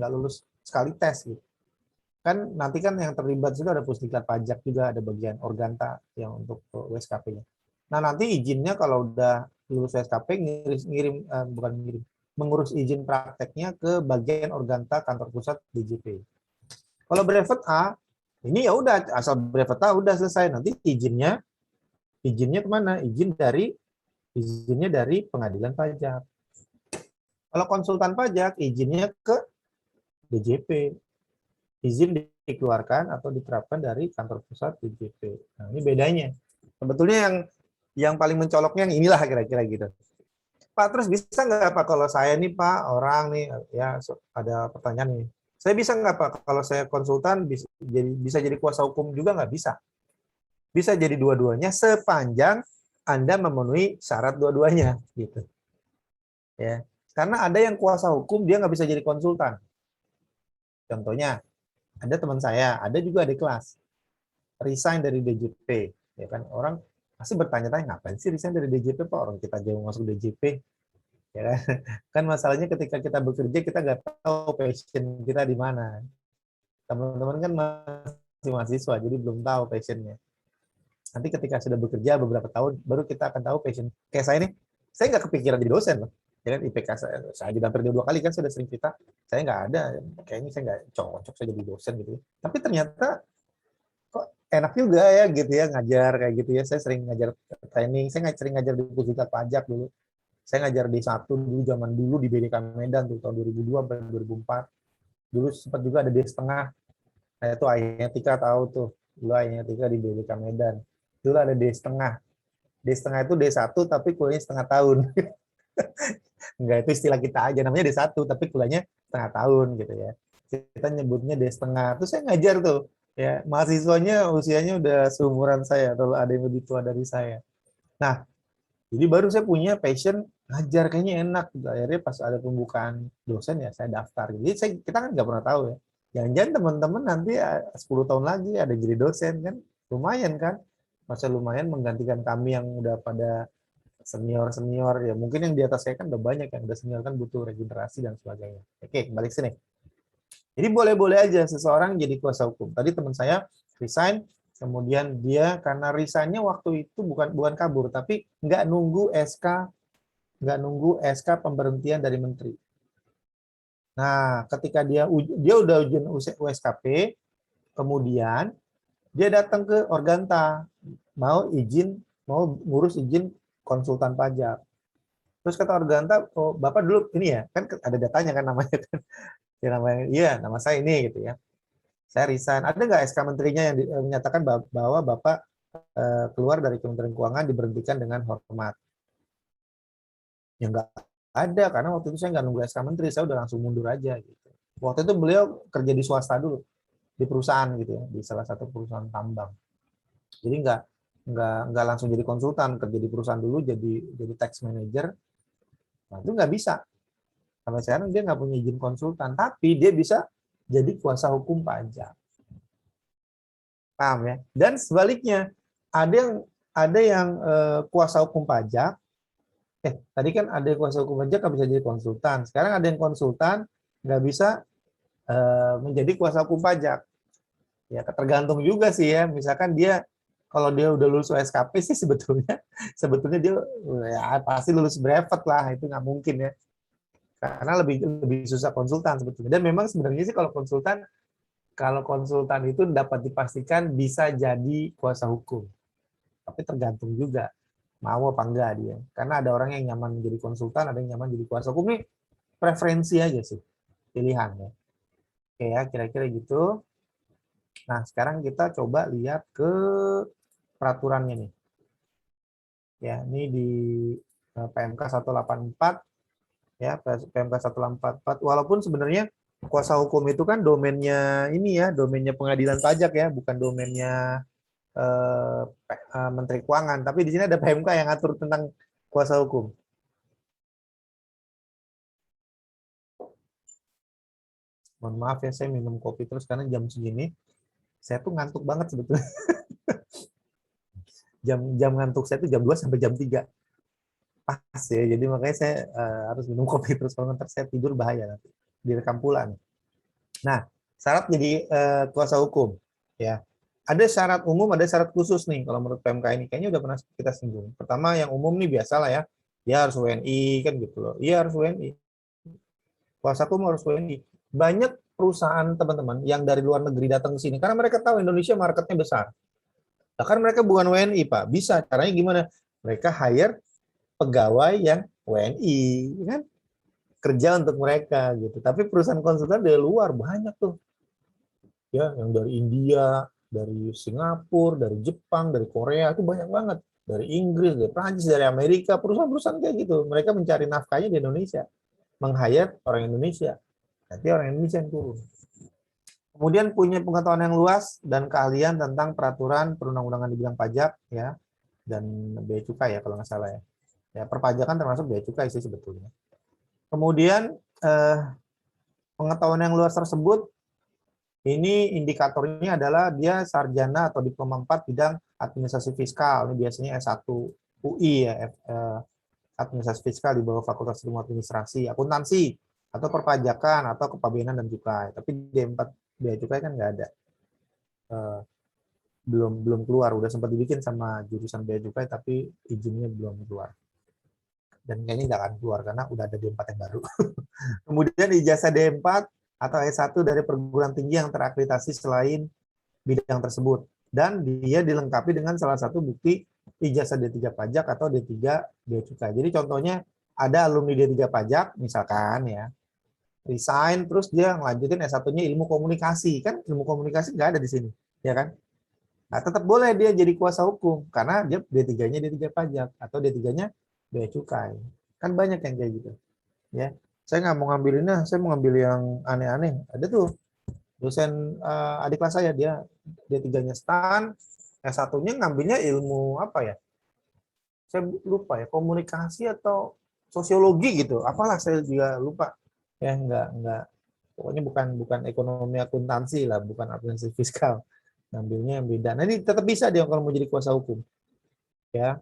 lulus sekali tes gitu. Kan nanti kan yang terlibat juga ada Pusdiklat Pajak juga, ada bagian Organta yang untuk USKP-nya. Nah nanti izinnya kalau udah lulus USKP mengurus izin prakteknya ke bagian Organta kantor pusat DJP. Kalau brevet A, ini ya udah asal brevet A udah selesai, nanti izinnya kemana? Izinnya dari pengadilan pajak. Kalau konsultan pajak izinnya ke DJP. Izin dikeluarkan atau diterapkan dari kantor pusat DJP. Nah, ini bedanya. Sebetulnya yang paling mencoloknya yang inilah kira-kira gitu. Pak, terus bisa nggak Pak kalau saya nih Pak, orang nih, ya ada pertanyaan nih. Saya bisa nggak Pak kalau saya konsultan bisa jadi kuasa hukum juga nggak bisa? Bisa jadi dua-duanya sepanjang Anda memenuhi syarat dua-duanya gitu. Ya. Karena ada yang kuasa hukum dia nggak bisa jadi konsultan. Contohnya, ada teman saya, ada juga di kelas, resign dari DJP, ya kan, orang pasti bertanya-tanya, ngapain sih resign dari DJP Pak, orang kita jauh masuk DJP, ya kan. Kan masalahnya ketika kita bekerja kita nggak tahu passion kita di mana. Teman-teman kan masih mahasiswa, jadi belum tahu passionnya. Nanti ketika sudah bekerja beberapa tahun, baru kita akan tahu passion. Kayak saya nih, saya nggak kepikiran jadi dosen loh. Ya kan, IPK saya juga hampir 2 kali kan sudah sering cerita, saya nggak ada, kayaknya saya nggak cocok saya jadi dosen gitu. Tapi ternyata kok enak juga ya gitu ya ngajar kayak gitu ya. Saya sering ngajar training, saya sering ngajar di Pusdiklat Pajak dulu. Saya ngajar di satu dulu zaman dulu di BDK Medan tuh tahun 2002 sampai 2004. Dulu sempat juga ada D1/2. Nah itu ayahnya Tika tahu tuh. Dulu ayahnya Tika di BDK Medan. Dulu ada D1/2. D1/2 itu D1 tapi kuliahnya setengah tahun. Enggak, itu istilah kita aja, namanya D1 tapi kuliahnya setengah tahun gitu ya. Kita nyebutnya D1/2. Terus saya ngajar tuh Ya, mahasiswanya usianya udah seumuran saya atau ada yang lebih tua dari saya. Nah, jadi baru saya punya passion ngajar kayaknya enak gitu. Akhirnya pas ada pembukaan dosen ya saya daftar. Jadi kita kan nggak pernah tahu ya. Jangan-jangan teman-teman nanti 10 tahun lagi ada jadi dosen kan. Lumayan kan. Masa lumayan menggantikan kami yang udah pada senior-senior ya. Mungkin yang di atas saya kan udah banyak yang udah senior kan butuh regenerasi dan sebagainya. Oke, kembali ke sini. Jadi boleh-boleh aja seseorang jadi kuasa hukum. Tadi teman saya resign, kemudian dia karena resignnya waktu itu bukan kabur, tapi nggak nunggu SK pemberhentian dari menteri. Nah, ketika dia udah ujian USKP, kemudian dia datang ke Organta mau ngurus izin konsultan pajak. Terus kata Organta, oh Bapak dulu ini ya, kan ada datanya kan namanya kan. Ya, namanya, iya, nama saya ini gitu ya. Saya resign. Ada nggak SK menterinya yang menyatakan bahwa Bapak keluar dari Kementerian Keuangan diberhentikan dengan hormat? Ya nggak ada, karena waktu itu saya nggak nunggu SK menteri, saya udah langsung mundur aja gitu. Waktu itu beliau kerja di swasta dulu, di perusahaan gitu ya, di salah satu perusahaan tambang. Jadi nggak langsung jadi konsultan, kerja di perusahaan dulu jadi tax manager. Nah itu nggak bisa. Sampai sekarang dia nggak punya izin konsultan, tapi dia bisa jadi kuasa hukum pajak. Paham ya? Dan sebaliknya, ada yang kuasa hukum pajak. Tadi kan ada yang kuasa hukum pajak nggak bisa jadi konsultan. Sekarang ada yang konsultan nggak bisa menjadi kuasa hukum pajak. Ya tergantung juga sih ya. Misalkan kalau dia udah lulus USKP sih sebetulnya dia ya pasti lulus brevet lah, itu nggak mungkin ya. Karena lebih susah konsultan sebetulnya. Dan memang sebenarnya sih kalau konsultan itu dapat dipastikan bisa jadi kuasa hukum. Tapi tergantung juga mau apa enggak dia. Karena ada orang yang nyaman jadi konsultan, ada yang nyaman jadi kuasa hukum. Ini preferensi aja sih, pilihan ya. Oke ya, kira-kira gitu. Nah, sekarang kita coba lihat ke peraturannya nih. Ya, ini di PMK 184 ya, PMK 184. Walaupun sebenarnya kuasa hukum itu kan domainnya ini ya, domainnya pengadilan pajak ya, bukan domainnya Menteri Keuangan. Tapi di sini ada PMK yang ngatur tentang kuasa hukum. Mohon maaf ya, saya minum kopi terus karena jam segini. Saya tuh ngantuk banget sebetulnya. Jam ngantuk saya tuh jam 2 sampai jam 3. Pas ya, jadi makanya saya harus minum kopi terus, kalau nanti saya tidur bahaya nanti. Direkam pula nih. Nah, syarat jadi kuasa hukum. Ya, ada syarat umum, ada syarat khusus nih kalau menurut PMK ini. Kayaknya udah pernah kita singgung. Pertama yang umum nih biasa lah ya. Dia harus WNI kan gitu loh. Iya harus WNI. Kuasa hukum harus WNI. Banyak perusahaan teman-teman yang dari luar negeri datang ke sini karena mereka tahu Indonesia marketnya besar. Bahkan mereka bukan WNI, Pak. Bisa. Caranya gimana? Mereka hire pegawai yang WNI, kan? Kerja untuk mereka gitu. Tapi perusahaan konsultan dari luar banyak tuh. Ya, yang dari India, dari Singapura, dari Jepang, dari Korea itu banyak banget. Dari Inggris, dari Prancis, dari Amerika, perusahaan-perusahaan kayak gitu. Mereka mencari nafkahnya di Indonesia, meng-hire orang Indonesia. Nanti orang Indonesia yang turun. Kemudian punya pengetahuan yang luas dan keahlian tentang peraturan perundang-undangan di bidang pajak ya, dan bea cukai ya kalau nggak salah ya. Ya, perpajakan termasuk bea cukai sih sebetulnya. Kemudian pengetahuan yang luas tersebut ini indikatornya adalah dia sarjana atau diploma 4 bidang administrasi fiskal. Ini biasanya S1 UI ya, administrasi fiskal di bawah Fakultas Ilmu Administrasi, akuntansi atau perpajakan atau kepabeanan dan cukai. Tapi D4 bea cukai kan nggak ada. Belum keluar, udah sempat dibikin sama jurusan bea cukai tapi izinnya belum keluar. Dan kayaknya nggak akan keluar karena udah ada D4 yang baru. Kemudian ijazah D4 atau S1 dari perguruan tinggi yang terakreditasi selain bidang tersebut. Dan dia dilengkapi dengan salah satu bukti ijazah D3 pajak atau D3 bea cukai. Jadi contohnya ada alumni D3 pajak misalkan ya, resign terus dia ngelanjutin S1-nya ilmu komunikasi. Kan ilmu komunikasi nggak ada di sini, ya kan? Nah, tetap boleh dia jadi kuasa hukum karena dia D3-nya D3 pajak atau D3-nya bea cukai. Kan banyak yang kayak gitu. Ya. Saya nggak mau ngambil ini, saya mau ngambil yang aneh-aneh. Ada tuh dosen adik kelas saya, dia D3-nya STAN, S1-nya ngambilnya ilmu apa ya? Saya lupa ya, komunikasi atau sosiologi gitu. Apalah saya juga lupa. Ya, enggak pokoknya bukan ekonomi akuntansi lah, bukan akuntansi fiskal. Ngambilnya yang beda. Nah, ini tetap bisa dia kalau mau jadi kuasa hukum. Ya.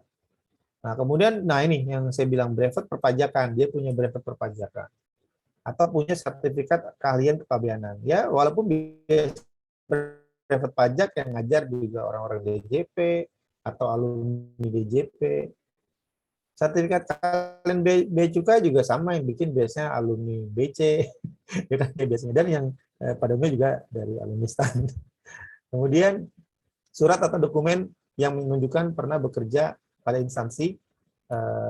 Nah, kemudian ini yang saya bilang brevet perpajakan, dia punya brevet perpajakan atau punya sertifikat keahlian kepabeanan. Ya, walaupun brevet pajak yang ngajar juga orang-orang DJP atau alumni DJP. Sertifikat kalian Bea Cukai juga sama, yang bikin biasanya alumni BC, biasanya, dan yang pada umumnya juga dari alumni STAN. Kemudian surat atau dokumen yang menunjukkan pernah bekerja pada instansi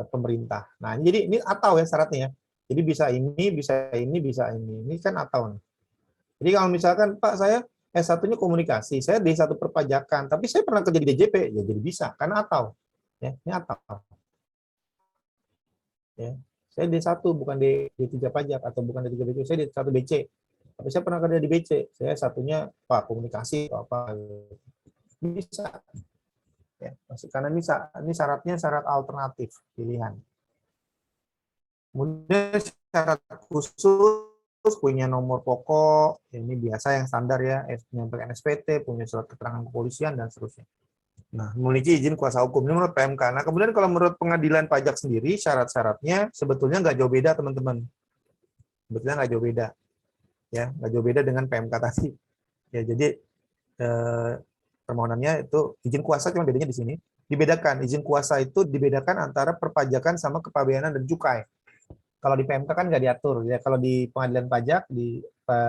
pemerintah. Nah, jadi ini atau ya syaratnya ya. Jadi bisa ini, bisa ini, bisa ini. Ini kan atau. Jadi kalau misalkan Pak saya S1-nya komunikasi, saya D1 perpajakan, tapi saya pernah kerja di DJP, ya jadi bisa karena atau. Ya, ini atau. Ya. Saya D1 bukan D3 pajak atau bukan D3 BC, saya D1 BC. Tapi saya pernah kerja di BC, saya satunya Pak komunikasi atau apa. Bisa. Ya, karena ini syaratnya syarat alternatif pilihan. Kemudian syarat khusus punya nomor pokok, ini biasa yang standar ya, menyampaikan SPT, punya surat keterangan kepolisian dan seterusnya. Nah, memiliki izin kuasa hukum ini menurut PMK. Nah, kemudian kalau menurut pengadilan pajak sendiri, syarat-syaratnya sebetulnya nggak jauh beda, teman-teman. Sebetulnya nggak jauh beda, ya, nggak jauh beda dengan PMK tadi. Ya, jadi permohonannya itu izin kuasa, cuma bedanya di sini. Dibedakan, izin kuasa itu dibedakan antara perpajakan sama kepabeanan dan cukai. Kalau di PMK kan nggak diatur, ya. Kalau di pengadilan pajak, di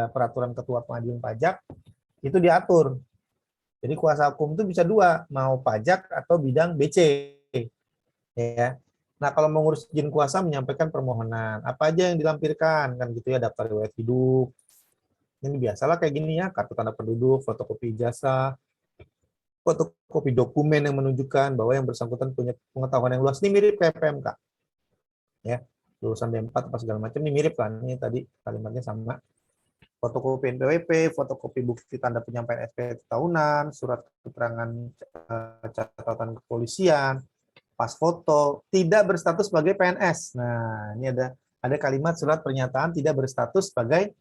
peraturan ketua pengadilan pajak itu diatur. Jadi kuasa hukum itu bisa dua, mau pajak atau bidang BC. Ya. Nah, kalau mengurus izin kuasa menyampaikan permohonan, apa aja yang dilampirkan kan gitu ya, daftar riwayat hidup. Ini biasalah kayak gini ya, kartu tanda penduduk, fotokopi ijazah, fotokopi dokumen yang menunjukkan bahwa yang bersangkutan punya pengetahuan yang luas. Ini mirip kayak PMK. Ya. Lulusan D4 apa segala macam ini mirip kan. Ini tadi kalimatnya sama. Fotokopi NPWP, fotokopi bukti tanda penyampaian SPT tahunan, surat keterangan catatan kepolisian, pas foto, tidak berstatus sebagai PNS. Nah, ini ada kalimat surat pernyataan tidak berstatus sebagai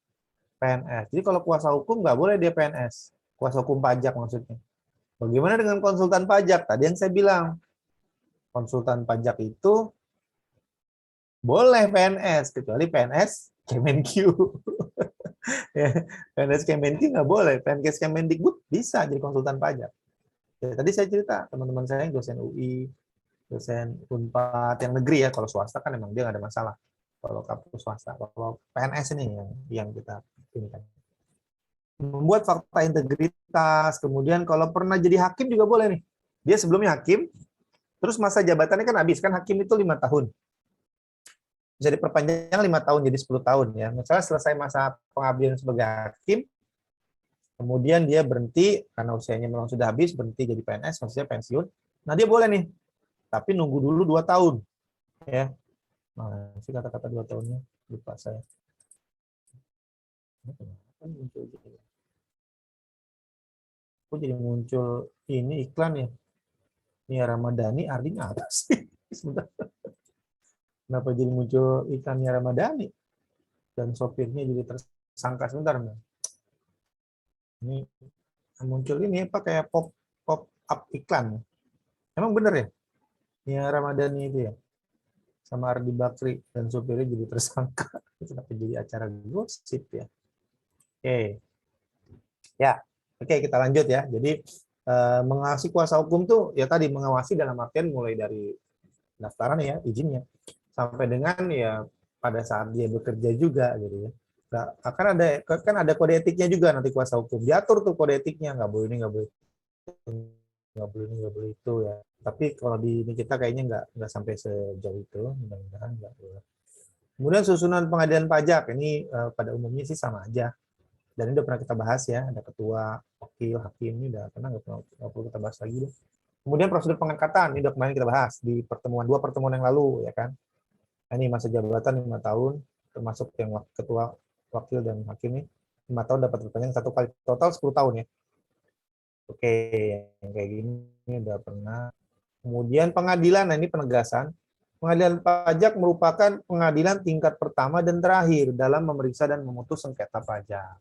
PNS. Jadi kalau kuasa hukum nggak boleh dia PNS. Kuasa hukum pajak maksudnya. Bagaimana dengan konsultan pajak? Tadi yang saya bilang, konsultan pajak itu boleh PNS, kecuali PNS Kemenq. PNS Kemenq nggak boleh, PNS Kemendikbud bisa jadi konsultan pajak. Ya, tadi saya cerita, teman-teman saya yang dosen UI, dosen Unpad yang negeri ya, kalau swasta kan memang dia nggak ada masalah. Kalau kampus swasta, kalau PNS ini yang kita inginkan. Membuat fakta integritas, kemudian kalau pernah jadi hakim juga boleh nih. Dia sebelumnya hakim, terus masa jabatannya kan habis, kan hakim itu 5 tahun. Bisa diperpanjang 5 tahun jadi 10 tahun ya. Misalnya selesai masa pengabdian sebagai hakim, kemudian dia berhenti karena usianya memang sudah habis, berhenti jadi PNS, maksudnya pensiun. Nah, dia boleh nih, tapi nunggu dulu 2 tahun. Ya. Nah, sih kata-kata 2 tahunnya, lupa saya. Kok jadi muncul ini iklan ya? Nia Ramadhani, artinya apa sih? Sebentar. Kenapa jadi muncul iklan Nia Ramadhani? Dan sopirnya juga tersangka. Sebentar. Ini muncul ini apa kayak pop up iklan. Emang bener ya? Nia Ramadhani itu ya? Sama Ardi Bakri dan sopirnya jadi tersangka. Kenapa jadi acara gosip ya? Oke. Ya, oke kita lanjut ya. Jadi mengawasi kuasa hukum tuh ya tadi mengawasi dalam artian mulai dari pendaftaran ya, izinnya sampai dengan ya pada saat dia bekerja juga gitu ya. Nah, kan ada kode etiknya juga nanti kuasa hukum. Diatur tuh kode etiknya, nggak boleh ini, nggak boleh nggak boleh ini, nggak boleh itu ya. Tapi kalau di ini kita kayaknya nggak sampai sejauh itu, mudah-mudahan nggak boleh. Kemudian susunan pengadilan pajak ini pada umumnya sih sama aja. Dan ini udah pernah kita bahas ya, ada ketua, wakil, hakim, ini udah pernah nggak perlu kita bahas lagi deh. Kemudian prosedur pengangkatan, ini udah kemarin kita bahas di dua pertemuan yang lalu ya kan. Nah, ini masa jabatan 5 tahun, termasuk yang ketua, wakil, dan hakim ini. 5 tahun dapat perpanjangan 1 kali, total 10 tahun ya. Oke, yang kayak gini udah pernah. Kemudian pengadilan, nah ini penegasan. Pengadilan pajak merupakan pengadilan tingkat pertama dan terakhir dalam memeriksa dan memutus sengketa pajak.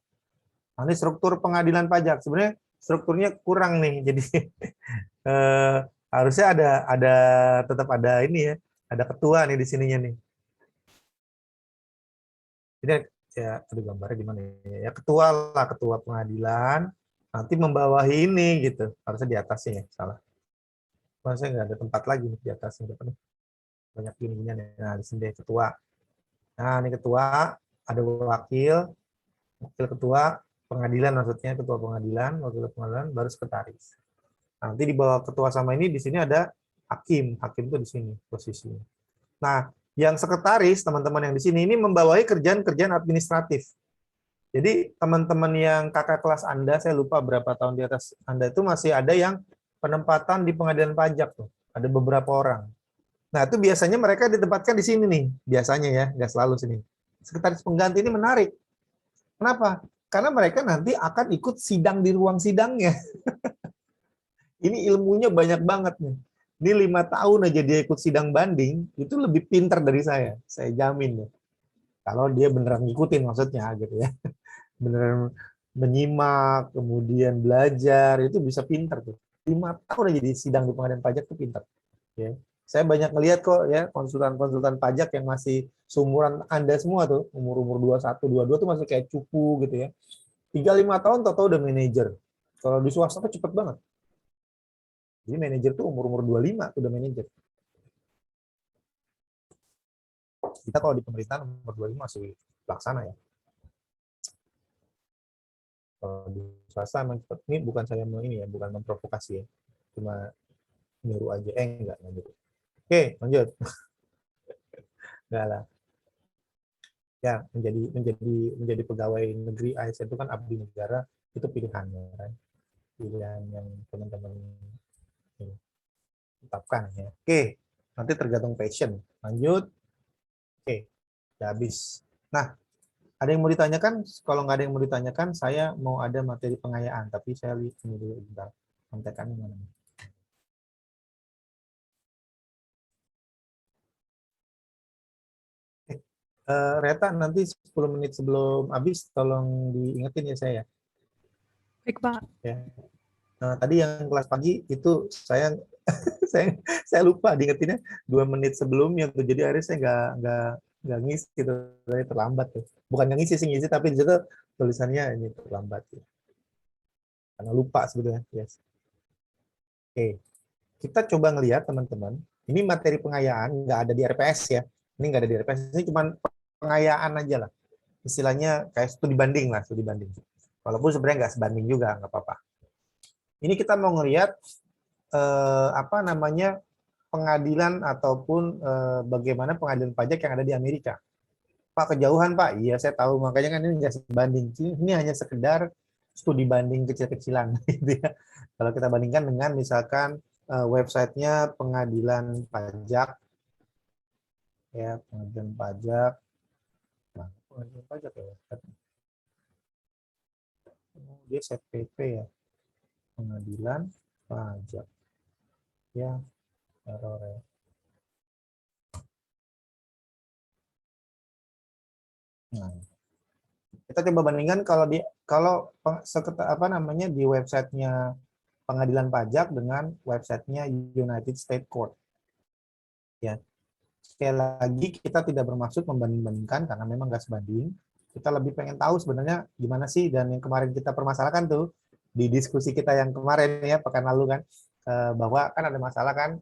Nah, ini struktur pengadilan pajak. Sebenarnya strukturnya kurang nih, jadi harusnya ada tetap ada ini ya, ada ketua nih di sininya nih. Jadi ya, tadi gambarnya gimana ya? Ya ketua lah, ketua pengadilan. Nanti membawahi ini gitu. Harusnya di atasnya ya, salah. Harusnya nggak ada tempat lagi di atasnya. Banyak gini-gini. Nah, di sini deh ketua. Nah, ini ketua, ada wakil ketua pengadilan maksudnya, ketua pengadilan, wakil pengadilan, baru sekretaris. Nanti di bawah ketua sama ini di sini ada hakim. Hakim itu di sini posisinya. Nah, yang sekretaris teman-teman yang di sini ini membawahi kerjaan-kerjaan administratif. Jadi teman-teman yang kakak kelas Anda, saya lupa berapa tahun di atas Anda itu masih ada yang penempatan di pengadilan pajak tuh. Ada beberapa orang. Nah, itu biasanya mereka ditempatkan di sini nih, biasanya ya, nggak selalu sini. Sekretaris pengganti ini menarik. Kenapa? Karena mereka nanti akan ikut sidang di ruang sidangnya. Ini ilmunya banyak banget nih. Ini 5 tahun aja dia ikut sidang banding, itu lebih pintar dari saya jamin ya. Kalau dia beneran ngikutin maksudnya gitu ya. Beneran menyimak, kemudian belajar, itu bisa pintar tuh. 5 tahun aja di sidang di pengadilan pajak tuh pintar. Ya. Saya banyak ngelihat kok ya konsultan-konsultan pajak yang masih seumuran Anda semua tuh, umur-umur 21, 22 tuh masih kayak cupu gitu ya. 3-5 tahun tau-tau udah manajer. Kalau di swasta tuh cepet banget. Jadi manajer tuh umur-umur 25 tuh udah manajer. Kita kalau di pemerintahan umur 25 masih pelaksana ya. Kalau di swasta memang cepet. Ini bukan saya mau ini ya, bukan memprovokasi ya. Cuma nyuruh aja. Enggak nyuruh. Oke, lanjut. Enggak lah. Ya, menjadi pegawai negeri ASN itu kan abdi negara, itu pilihannya kan. Pilihan yang teman-teman tetapkan ya. Oke, nanti tergantung passion. Lanjut. Oke, udah habis. Nah, ada yang mau ditanyakan? Kalau nggak ada yang mau ditanyakan, saya mau ada materi pengayaan. Tapi saya lihat ini dulu bentar. Kontekannya mana? Reta, nanti 10 menit sebelum habis, tolong diingetin ya saya. Baik, Pak. Ya. Nah, tadi yang kelas pagi itu saya lupa diingetinnya 2 menit sebelumnya tuh. Jadi akhirnya saya nggak ngisi gitu, saya terlambat tuh. Bukan nggak ngisi sih ngisi, tapi di situ tulisannya ini terlambat ya. Karena lupa sebetulnya. Yes. Oke, kita coba ngelihat teman-teman. Ini materi pengayaan nggak ada di RPS ya. Ini nggak ada di RPS. Ini cuma pengayaan aja lah. Istilahnya kayak studi banding lah, studi banding. Walaupun sebenarnya nggak sebanding juga, nggak apa-apa. Ini kita mau ngelihat apa namanya pengadilan ataupun bagaimana pengadilan pajak yang ada di Amerika. Pak, kejauhan Pak. Iya, saya tahu. Makanya kan ini nggak sebanding. Ini hanya sekedar studi banding kecil-kecilan. Gitu ya. Kalau kita bandingkan dengan misalkan websitenya pengadilan pajak, ya pengadilan pajak. Nah, pengadilan pajak ya. Dia set PP ya. Pengadilan pajak. Ya, error ya. Nah, kita coba bandingkan kalau apa namanya di websitenya pengadilan pajak dengan websitenya United States Court. Ya, sekali lagi kita tidak bermaksud membanding-bandingkan karena memang nggak sebanding. Kita lebih pengen tahu sebenarnya gimana sih, dan yang kemarin kita permasalahkan tuh di diskusi kita yang kemarin ya pekan lalu kan, bahwa kan ada masalah kan,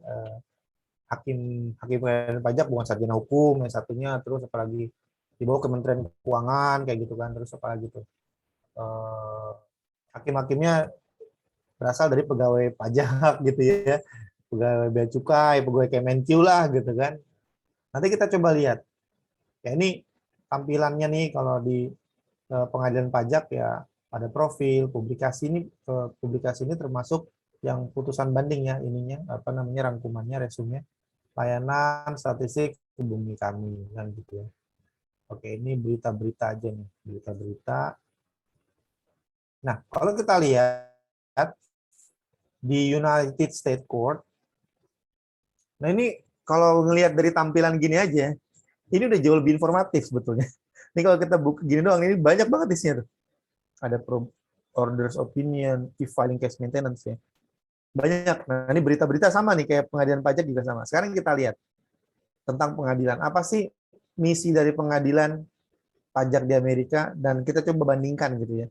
hakim pengadilan pajak bukan sarjana hukum, yang satunya terus apalagi di bawah Kementerian Keuangan kayak gitu kan, terus apalagi tuh hakim-hakimnya berasal dari pegawai pajak gitu ya, pegawai bea cukai, pegawai Kemenq lah gitu kan. Nanti kita coba lihat. Ya ini tampilannya nih kalau di pengadilan pajak ya, ada profil, publikasi ini termasuk yang putusan banding ya, ininya apa namanya, rangkumannya, resume, layanan statistik hubungi kami kan gitu ya. Oke, ini berita-berita aja nih, berita-berita. Nah, kalau kita lihat di United States Court, nah ini kalau ngelihat dari tampilan gini aja, ini udah jauh lebih informatif sebetulnya. Ini kalau kita buka gini doang, ini banyak banget isinya tuh. Ada orders opinion, e-filing case maintenance ya. Banyak. Nah, ini berita-berita sama nih, kayak pengadilan pajak juga sama. Sekarang kita lihat tentang pengadilan. Apa sih misi dari pengadilan pajak di Amerika, dan kita coba bandingkan gitu ya.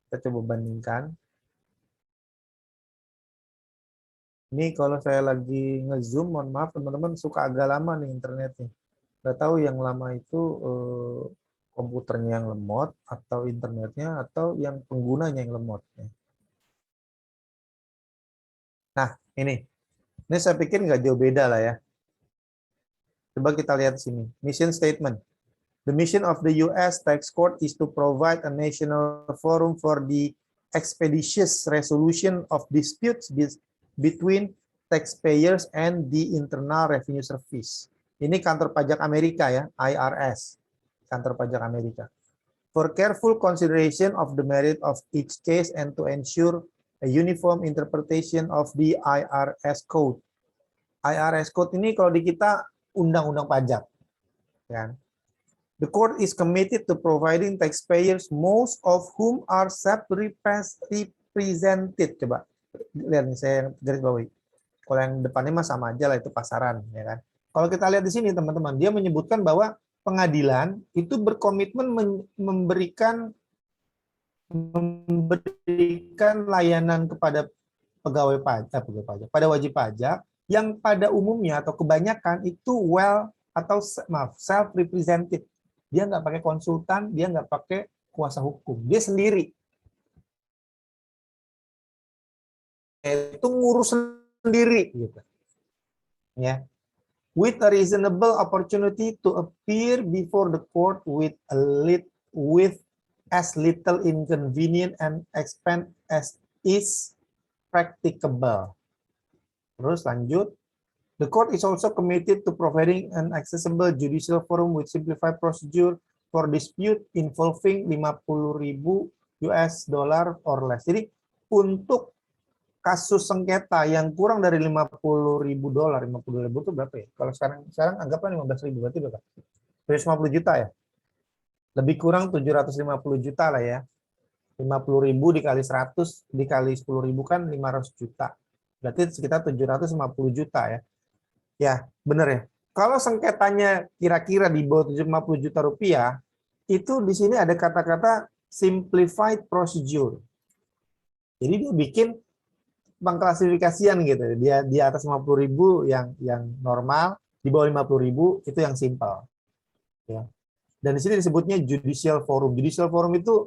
Kita coba bandingkan. Ini kalau saya lagi nge-zoom, mohon maaf teman-teman, suka agak lama nih internetnya. Nggak tahu yang lama itu komputernya yang lemot, atau internetnya, atau yang penggunanya yang lemot. Nah, ini saya pikir nggak jauh beda lah ya. Coba kita lihat sini, mission statement. The mission of the U.S. Tax Court is to provide a national forum for the expeditious resolution of disputes between taxpayers and the Internal Revenue Service. Ini kantor pajak Amerika ya, IRS, kantor pajak Amerika. For careful consideration of the merit of each case and to ensure a uniform interpretation of the IRS Code. IRS Code ini kalau di kita undang-undang pajak, kan? The court is committed to providing taxpayers, most of whom are self-represented. Coba lihat nih, saya garis bawahi. Kalau yang depannya mah sama aja lah, itu pasaran, ya kan. Kalau kita lihat di sini teman-teman, dia menyebutkan bahwa pengadilan itu berkomitmen memberikan layanan kepada pegawai pajak, pada wajib pajak yang pada umumnya atau kebanyakan itu self represented. Dia nggak pakai konsultan, dia nggak pakai kuasa hukum, dia sendiri. Itu ngurus sendiri, gitu. Ya, with a reasonable opportunity to appear before the court with as little inconvenience and expense as is practicable. Terus lanjut. The court is also committed to providing an accessible judicial forum with simplified procedure for dispute involving 50.000 US dollar or less. Jadi untuk kasus sengketa yang kurang dari 50.000 dolar, 50.000 itu berapa ya? Kalau sekarang anggaplah 15.000, berarti berapa? 150 juta ya? Lebih kurang 750 juta lah ya. 50.000 dikali 100 dikali 10.000 kan 500 juta. Berarti sekitar 750 juta ya. Ya, benar ya. Kalau sengketanya kira-kira di bawah 750 juta rupiah, itu di sini ada kata-kata simplified procedure. Jadi dia bikin pengklasifikasian gitu. Dia di atas 50.000 yang normal, di bawah 50.000 itu yang simple. Ya. Dan di sini disebutnya judicial forum. Judicial forum itu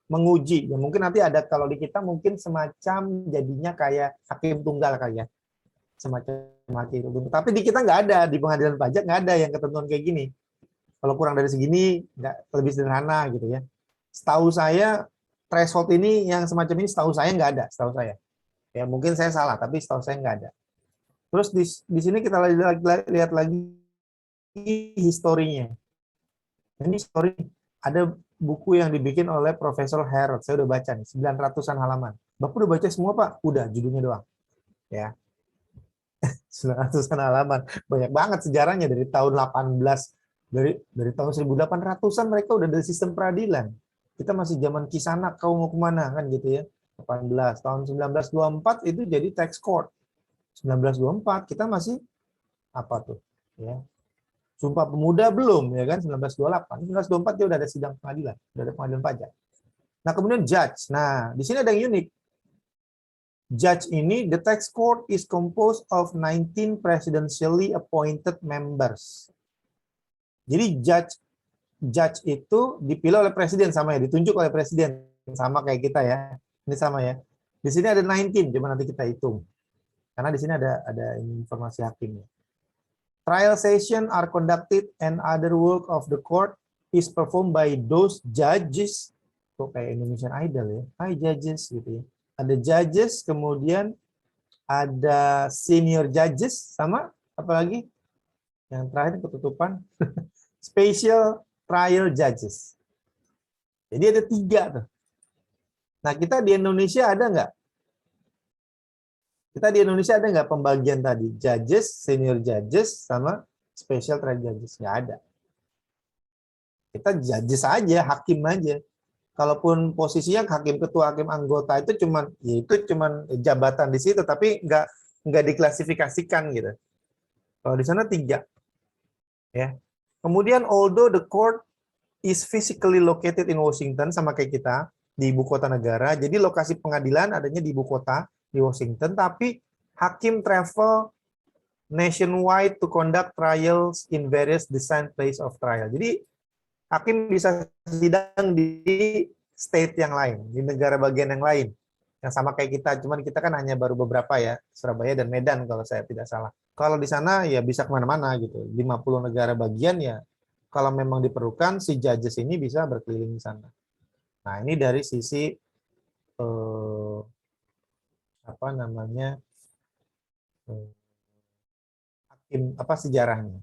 menguji. Ya, mungkin nanti ada, kalau di kita mungkin semacam jadinya kayak hakim tunggal kayak semacam itu. Tapi di kita nggak ada, di pengadilan pajak nggak ada yang ketentuan kayak gini. Kalau kurang dari segini, nggak, lebih sederhana gitu ya. Setahu saya threshold ini yang semacam ini setahu saya nggak ada, setahu saya. Ya mungkin saya salah, tapi setahu saya nggak ada. Terus di sini kita lihat lagi historinya. Ini story, ada buku yang dibikin oleh Profesor Harold. Saya udah baca nih, 900-an halaman. Bapak udah baca semua Pak? Udah, judulnya doang. Ya. 900-an halaman, banyak banget sejarahnya dari tahun 18, dari tahun 1800-an mereka udah dari sistem peradilan. Kita masih zaman Kisanak, kau mau kemana kan gitu ya. 18 tahun 1924 itu jadi tax court. 1924 kita masih apa tuh ya. Sumpah Pemuda belum ya kan, 1928. 1924 dia udah ada sidang pengadilan, udah ada pengadilan pajak. Nah, kemudian judge. Nah, di sini ada yang unik. Judge ini, the tax court is composed of 19 presidentially appointed members. Jadi judge itu dipilih oleh presiden, sama ya, ditunjuk oleh presiden, sama kayak kita ya. Ini sama ya. Di sini ada 19, coba nanti kita hitung. Karena di sini ada informasi hakimnya. Trial session are conducted and other work of the court is performed by those judges. Kok kayak Indonesian Idol ya. Hi judges gitu ya. Ada judges, kemudian ada senior judges, sama apalagi yang terakhir ketutupan special trial judges. Jadi ada 3 tuh. Nah, kita di Indonesia ada nggak? Kita di Indonesia ada nggak pembagian tadi? Judges, senior judges, sama special trial judges? Nggak ada. Kita judges aja, hakim aja. Kalaupun posisinya hakim ketua, hakim anggota itu cuman jabatan di situ, tapi nggak diklasifikasikan gitu. Kalau di sana 3, ya. Kemudian although the court is physically located in Washington, sama kayak kita di ibu kota negara, jadi lokasi pengadilan adanya di ibu kota di Washington, tapi hakim travel nationwide to conduct trials in various designated place of trial. Jadi hakim bisa sidang di state yang lain, di negara bagian yang lain, yang sama kayak kita, cuman kita kan hanya baru beberapa ya, Surabaya dan Medan kalau saya tidak salah. Kalau di sana ya bisa kemana-mana gitu, 50 negara bagian ya, kalau memang diperlukan si judges ini bisa berkeliling di sana. Nah ini dari sisi apa namanya hakim sejarahnya.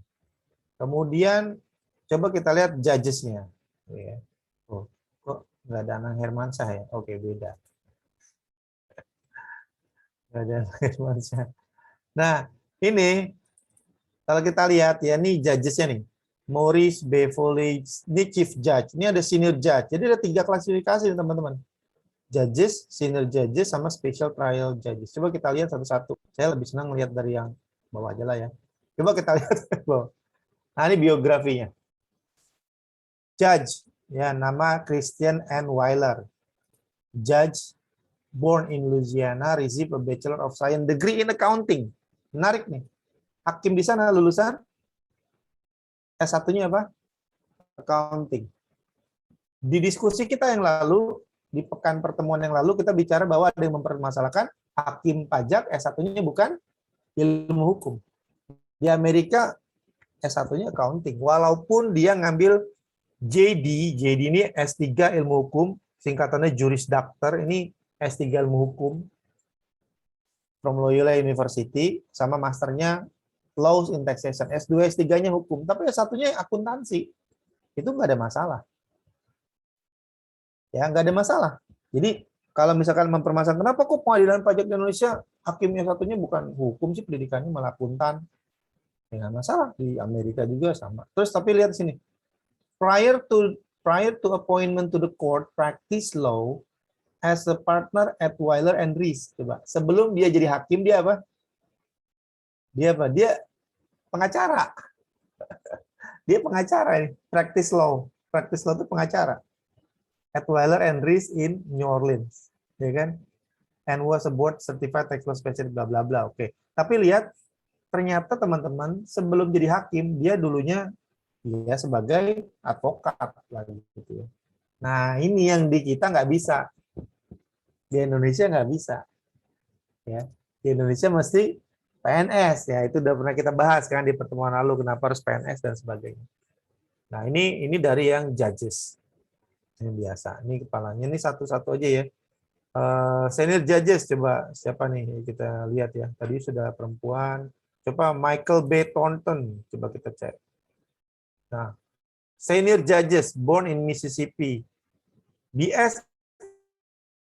Kemudian coba kita lihat judges-nya. Ya. Oh, kok nggak ada Anang Hermansyah ya? Oke, beda. Nggak ada Anang Hermansyah. Nah, ini kalau kita lihat ya, ini judges-nya nih. Maurice B. Foley, ini chief judge. Ini ada senior judge. Jadi ada 3 klasifikasi teman-teman. Judges, senior judges, sama special trial judges. Coba kita lihat satu-satu. Saya lebih senang melihat dari yang bawah aja lah ya. Coba kita lihat bawah. Nah, ini biografinya. Judge, ya nama Christian N. Weiler. Judge, born in Louisiana, received a Bachelor of Science degree in accounting. Menarik nih. Hakim di sana lulusan S1-nya apa? Accounting. Di diskusi kita yang lalu, di pekan pertemuan yang lalu, kita bicara bahwa ada yang mempermasalahkan hakim pajak S1-nya bukan ilmu hukum. Di Amerika S1-nya accounting. Walaupun dia ngambil JD ini S3 ilmu hukum, singkatannya Juris Doctor, ini S3 ilmu hukum from Loyola University, sama masternya Laws in Taxation, S2, S3-nya hukum, tapi S1-nya akuntansi. Itu nggak ada masalah. Ya, nggak ada masalah. Jadi, kalau misalkan mempermasalahkan, kenapa kok pengadilan pajak di Indonesia, hakimnya satunya bukan hukum sih, pendidikannya malah akuntan. Ya, nggak masalah. Di Amerika juga sama. Terus, tapi lihat sini. Prior to appointment to the court, practice law as a partner at Weiler and Rees. Coba, sebelum dia jadi hakim, dia apa? Dia apa? Dia pengacara. Dia pengacara ini, practice law. Practice law itu pengacara. At Weiler and Rees in New Orleans, ya kan? And was a board certified tax law specialist, bla bla bla. Oke. Tapi lihat, ternyata teman-teman sebelum jadi hakim dia dulunya ya sebagai advokat lagi gitu ya. Nah ini yang di kita nggak bisa, di Indonesia nggak bisa, ya. Di Indonesia mesti PNS, ya itu udah pernah kita bahas kan di pertemuan lalu kenapa harus PNS dan sebagainya. Nah ini dari yang judges. Ini biasa. Ini kepalanya. Ini satu-satu aja ya. Senior judges, coba siapa nih? Kita lihat ya. Tadi sudah perempuan. Coba Michael B. Thornton. Coba kita cek. Nah, senior judges born in Mississippi. BS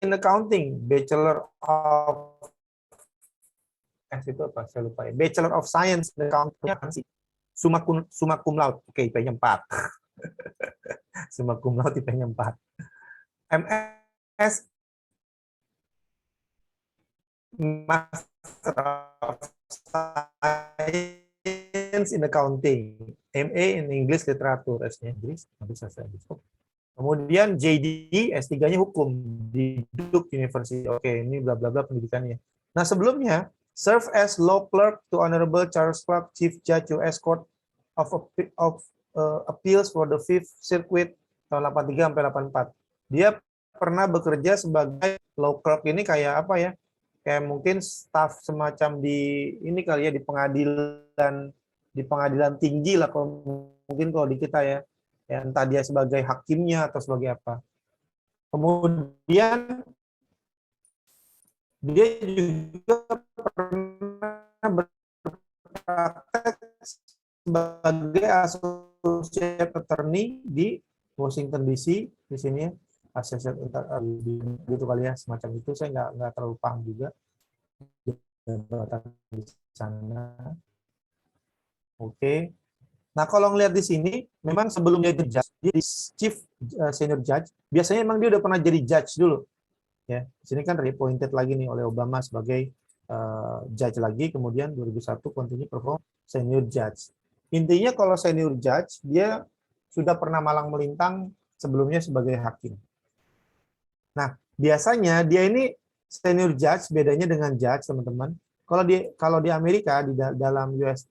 in accounting. Bachelor of itu apa? Saya lupa ya. Bachelor of Science in accounting. Summa cum laude. Oke, IP-nya 4. Summa cum laude IP-nya 4. MS Master of Science in Accounting, MA in English Literature, S-nya Inggris, bisa saya bisa. Kemudian JD, S3-nya hukum di Duke University. Oke, ini bla bla bla pendidikannya. Nah, sebelumnya serve as law clerk to Honorable Charles Clark, Chief Judge U.S. Court of Appeals for the Fifth Circuit tahun 83 sampai 84. Dia pernah bekerja sebagai law clerk, ini kayak apa ya? Kayak mungkin staf semacam di ini kali ya, di pengadilan tinggi lah kalau mungkin kalau di kita ya. Ya entah dia sebagai hakimnya atau sebagai apa. Kemudian dia juga pernah berpraktek sebagai associate attorney di Washington DC di sini ya. associate gitu kali ya, semacam itu. Saya nggak terlalu paham juga jabatan di sana. Oke. Nah, kalau ngelihat di sini, memang sebelum dia jadi judge, dia di chief senior judge, biasanya memang dia udah pernah jadi judge dulu. Ya, di sini kan reappointed lagi nih oleh Obama sebagai judge lagi, kemudian 2001 continue perform senior judge. Intinya kalau senior judge, dia sudah pernah malang melintang sebelumnya sebagai hakim. Nah, biasanya dia ini senior judge, bedanya dengan judge, teman-teman. Kalau di Amerika di dalam US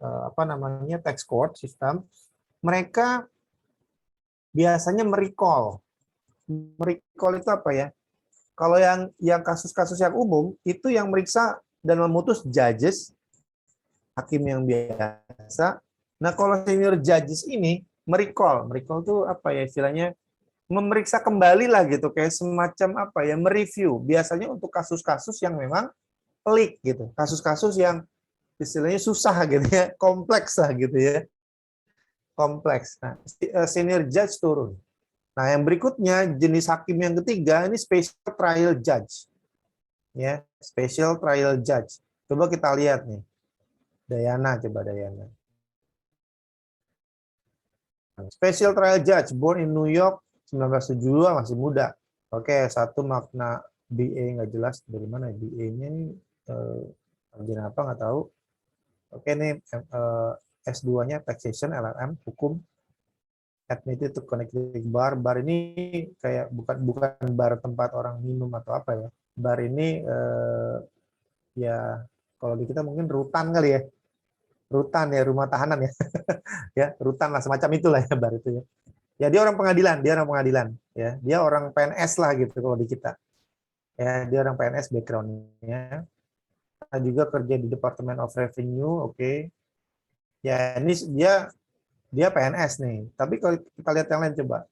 apa namanya tax court system, mereka biasanya merecall. Merecall itu apa ya? Kalau yang kasus-kasus yang umum itu yang meriksa dan memutus judges, hakim yang biasa. Nah, kalau senior judges ini merecall itu apa ya istilahnya? Memeriksa kembali lah gitu, kayak semacam apa ya, mereview. Biasanya untuk kasus-kasus yang memang pelik gitu, kasus-kasus yang istilahnya susah gitu ya, kompleks lah gitu ya, kompleks. Nah, senior judge turun. Nah, yang berikutnya jenis hakim yang ketiga ini special trial judge, ya, special trial judge. Coba kita lihat nih, coba Dayana. Special trial judge, born in New York, 1972, masih muda. Oke, satu makna BA nggak jelas dari mana BA-nya ini, apa nggak tahu. Oke, ini S2-nya taxation LLM, hukum. Admitted to connecting bar. Bar ini kayak bukan bar tempat orang minum atau apa ya. Bar ini ya kalau di kita mungkin rutan kali ya. Rutan ya, rumah tahanan ya. Ya, rutan lah semacam itulah ya bar itu ya. Ya, dia orang pengadilan ya. Dia orang PNS lah gitu kalau di kita. Ya, dia orang PNS background-nya. Juga kerja di Department of Revenue, oke. Ya, ini dia PNS nih. Tapi kalau kita lihat yang lain coba.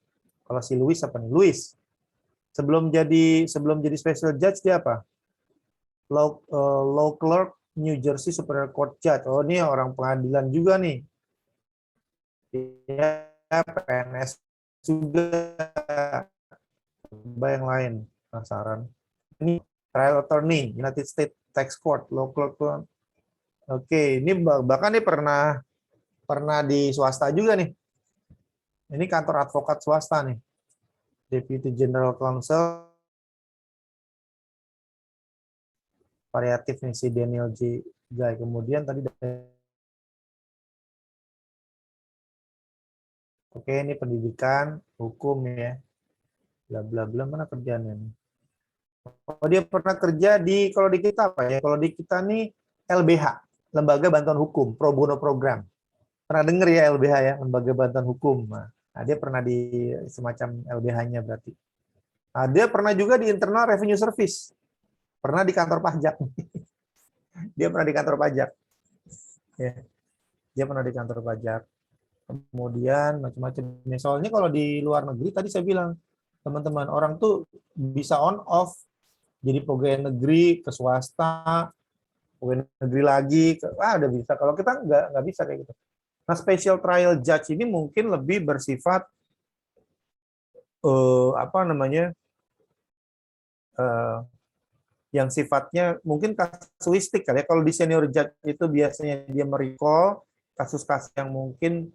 Kalau si Louis apa nih? Louis. Sebelum jadi special judge dia apa? Law clerk New Jersey Superior Court Judge. Oh, ini orang pengadilan juga nih. Dia PNS juga. Coba yang lain, penasaran. Ini trial attorney, United States Tax Court, law clerk. Oke, ini bahkan nih pernah di swasta juga nih. Ini kantor advokat swasta nih. Deputy General Counsel, variatif nih si Daniel J. Guy. Kemudian tadi oke, ini pendidikan, hukum ya. Bla bla bla, mana kerjaannya nih? Oh, dia pernah kerja kalau di kita apa ya? Kalau di kita nih LBH, Lembaga Bantuan Hukum, Pro Bono Program. Pernah dengar ya LBH ya, Lembaga Bantuan Hukum. Nah, dia pernah di semacam LBH-nya berarti. Nah, dia pernah juga di Internal Revenue Service. Pernah di kantor pajak. Dia pernah di kantor pajak. Ya. Dia pernah di kantor pajak. Kemudian macam-macam. Soalnya kalau di luar negeri tadi saya bilang, teman-teman, orang tuh bisa on off jadi pegawai negeri ke swasta, pegawai negeri lagi, udah bisa. Kalau kita nggak bisa kayak gitu. Nah, special trial judge ini mungkin lebih bersifat apa namanya, yang sifatnya mungkin kasuistik kali ya. Kalau di senior judge itu biasanya dia merecall kasus-kasus yang mungkin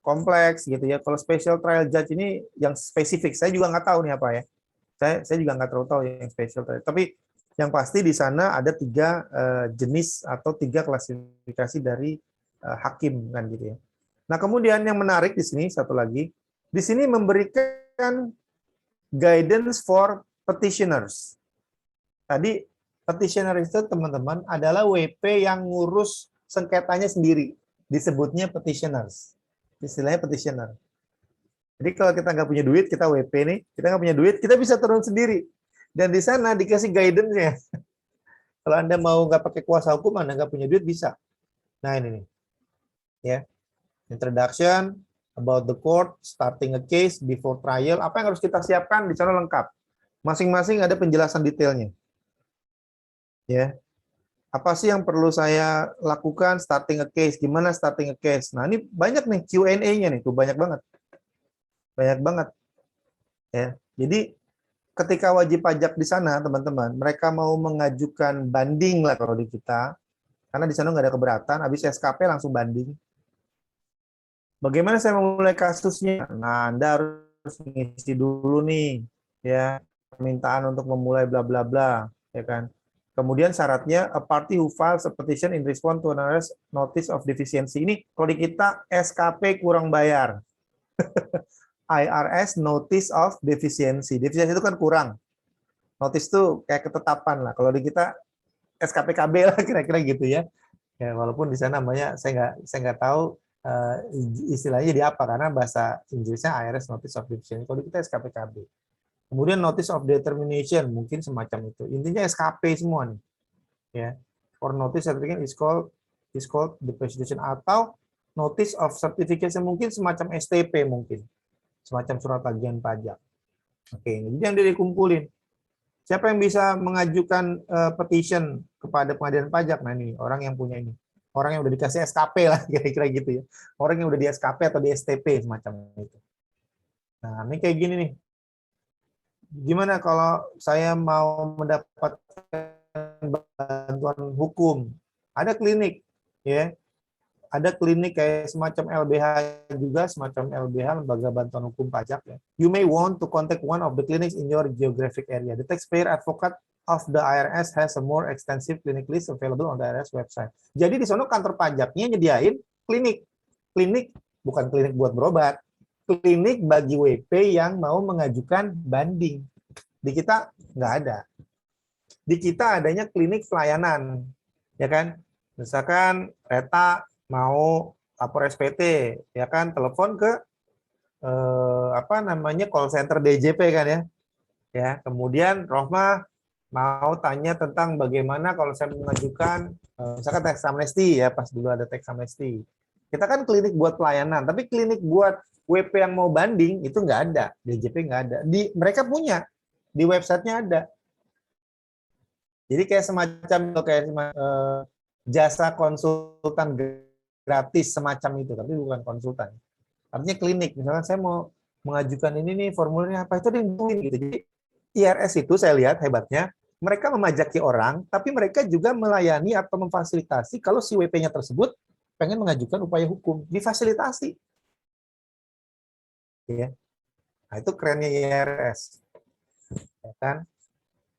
kompleks gitu ya. Kalau special trial judge ini yang spesifik, saya juga nggak tahu nih apa ya. Saya juga nggak terlalu tahu yang special trial. Tapi yang pasti di sana ada 3 jenis atau 3 klasifikasi dari hakim kan gitu ya. Nah, kemudian yang menarik di sini satu lagi, di sini memberikan guidance for petitioners. Tadi petitioner itu teman-teman adalah WP yang ngurus sengketanya sendiri, disebutnya petitioners. Istilahnya petitioner. Jadi kalau kita nggak punya duit, kita WP nih, kita nggak punya duit, kita bisa turun sendiri. Dan di sana dikasih guidance-nya. Kalau Anda mau nggak pakai kuasa hukum, Anda nggak punya duit, bisa. Nah, ini nih. Ya. Introduction, about the court, starting a case, before trial. Apa yang harus kita siapkan di sana lengkap. Masing-masing ada penjelasan detailnya. Ya. Apa sih yang perlu saya lakukan starting a case? Gimana starting a case? Nah, ini banyak nih Q&A-nya nih, tuh banyak banget. Banyak banget. Ya. Jadi ketika wajib pajak di sana, teman-teman, mereka mau mengajukan banding lah kalau di kita, karena di sana nggak ada keberatan, habis SKP langsung banding. Bagaimana saya memulai kasusnya? Nah, Anda harus mengisi dulu nih, ya, permintaan untuk memulai bla bla bla, ya kan. Kemudian syaratnya a party who files a petition in response to an IRS notice of deficiency. Ini kalau di kita SKP kurang bayar. IRS notice of deficiency. Deficiency itu kan kurang. Notice itu kayak ketetapan lah. Kalau di kita SKPKB lah kira-kira gitu ya. Ya walaupun di sana namanya saya nggak tahu istilahnya di apa karena bahasa Inggrisnya IRS notice of deficiency. Kalau di kita SKPKB. Kemudian notice of determination mungkin semacam itu. Intinya SKP semua nih. Ya. For notice certificate is called deposition atau notice of certification mungkin semacam STP mungkin. Semacam surat tagihan pajak. Oke, jadi yang dikumpulin. Siapa yang bisa mengajukan petition kepada pengadilan pajak? Nah ini, orang yang punya ini. Orang yang udah dikasih SKP lah, kira-kira gitu ya. Orang yang udah di SKP atau di STP, semacam itu. Nah, ini kayak gini nih. Gimana kalau saya mau mendapatkan bantuan hukum? Ada klinik, ya. Ada klinik kayak semacam LBH juga, semacam LBH, Lembaga Bantuan Hukum Pajak. Ya. You may want to contact one of the clinics in your geographic area. The taxpayer advocate of the IRS has a more extensive clinic list available on the IRS website. Jadi di sana kantor pajaknya nyediain klinik. Klinik, bukan klinik buat berobat. Klinik bagi WP yang mau mengajukan banding. Di kita nggak ada. Di kita adanya klinik pelayanan. Ya kan? Misalkan Reta mau lapor SPT, ya kan, telepon ke call center DJP kan ya. Ya, kemudian Rohma mau tanya tentang bagaimana kalau saya mengajukan misalkan tax amnesty ya, pas dulu ada tax amnesty. Kita kan klinik buat pelayanan, tapi klinik buat WP yang mau banding itu nggak ada, DJP nggak ada. Mereka punya di websitenya ada. Jadi kayak semacam jasa konsultan gratis semacam itu, tapi bukan konsultan. Artinya klinik, misalnya saya mau mengajukan ini nih formulirnya apa itu dibutuhin gitu. Jadi IRS itu saya lihat hebatnya, mereka memajaki orang, tapi mereka juga melayani atau memfasilitasi kalau si WP-nya tersebut pengen mengajukan upaya hukum, difasilitasi. Ya. Nah, itu kerennya IRS. Ya kan?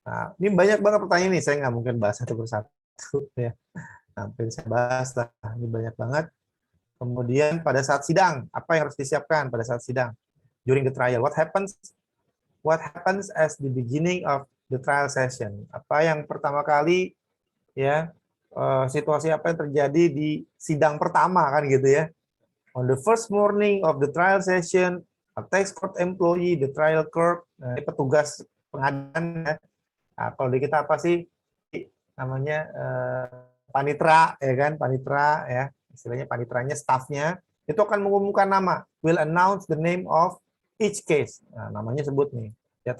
Nah, ini banyak banget pertanyaan nih, saya nggak mungkin bahas satu persatu. Ya. Hampir saya bahas lah, ini banyak banget. Kemudian pada saat sidang, apa yang harus disiapkan pada saat sidang? During the trial, what happens as the beginning of the trial session? Apa yang pertama kali ya situasi apa yang terjadi di sidang pertama kan gitu ya? On the first morning of the trial session, a tax court employee, the trial clerk, petugas pengadilan ya. Nah, kalau di kita apa sih namanya panitra ya kan, panitra ya. Istilahnya panitranya, staffnya, itu akan mengumumkan nama, will announce the name of each case. Nah, namanya sebut nih, that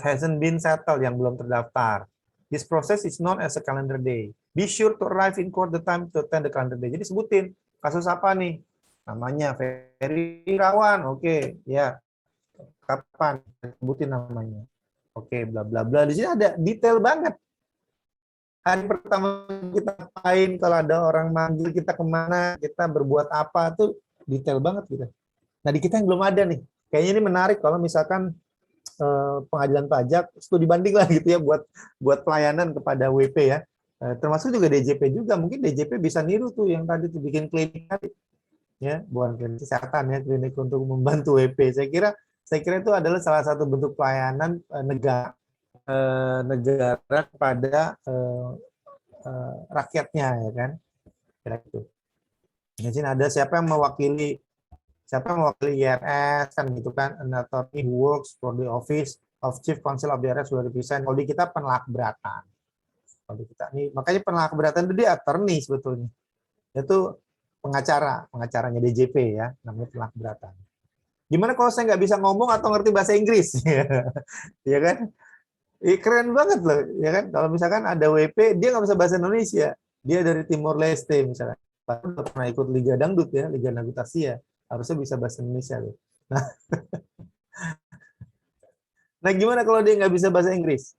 hasn't been settled, yang belum terdaftar. This process is known as a calendar day. Be sure to arrive in court the time to attend the calendar day. Jadi sebutin, kasus apa nih? Namanya Ferry Irawan, oke, ya. Kapan? Sebutin namanya. Oke, bla bla bla. Di sini ada detail banget. Hari pertama kita ngapain, kalau ada orang manggil kita kemana, kita berbuat apa, tuh detail banget gitu. Nah di kita yang belum ada nih, kayaknya ini menarik kalau misalkan pengadilan pajak studi banding lah gitu ya buat pelayanan kepada WP ya, termasuk juga DJP juga, mungkin DJP bisa niru tuh yang tadi tuh bikin klinik tadi ya, bukan klinik kesehatan ya, klinik untuk membantu WP. Saya kira itu adalah salah satu bentuk pelayanan negara kepada rakyatnya ya kan, kira itu. Di sini ada siapa yang mewakili IRS kan gitu kan, an attorney who works for the office of chief counsel of the IRS will represent. Kalau di kita penelak keberatan. Kalau di kita nih, makanya penelak keberatan itu dia attorney sebetulnya. Itu pengacaranya DJP ya, namanya penelak keberatan. Gimana kalau saya nggak bisa ngomong atau ngerti bahasa Inggris? Ya kan? Keren banget loh, ya kan? Kalau misalkan ada WP, dia nggak bisa bahasa Indonesia, dia dari Timor Leste misalnya, pernah ikut Liga Dangdut ya, Liga Dangdut Asia, harusnya bisa bahasa Indonesia loh. Nah, Nah, gimana kalau dia nggak bisa bahasa Inggris?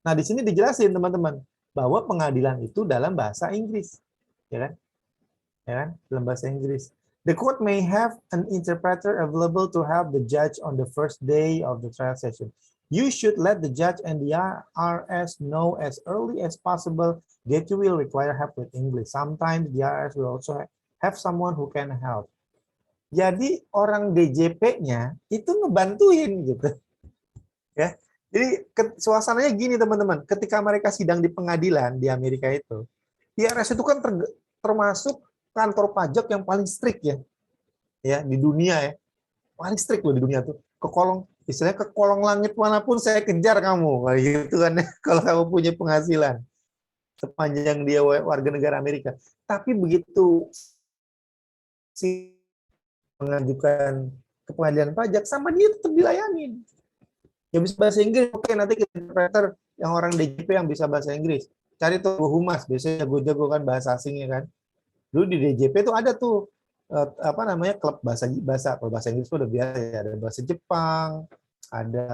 Nah, di sini dijelasin teman-teman bahwa pengadilan itu dalam bahasa Inggris, ya kan? Ya kan? Dalam bahasa Inggris. The court may have an interpreter available to help the judge on the first day of the trial session. You should let the judge and the IRS know as early as possible that you will require help with English. Sometimes the IRS will also have someone who can help. Jadi orang DJP-nya itu ngebantuin gitu. Ya. Jadi suasananya gini teman-teman, ketika mereka sidang di pengadilan di Amerika itu, IRS itu kan termasuk kantor pajak yang paling strict ya di dunia ya, paling strict loh di dunia tuh. Istilahnya ke kolong langit manapun saya kejar kamu, kayak gitu kan ya, kalau kamu punya penghasilan sepanjang dia warga negara Amerika. Tapi begitu si mengajukan ke pengadilan pajak, sama dia tetap dilayanin. Ya bisa bahasa Inggris, oke, nanti kita interpreter yang orang DJP yang bisa bahasa Inggris. Cari tuh humas, biasanya jago-jago kan bahasa asingnya kan. Dulu di DJP tuh ada tuh apa namanya klub bahasa kalau bahasa Inggris tuh udah biasa ya, ada bahasa Jepang, ada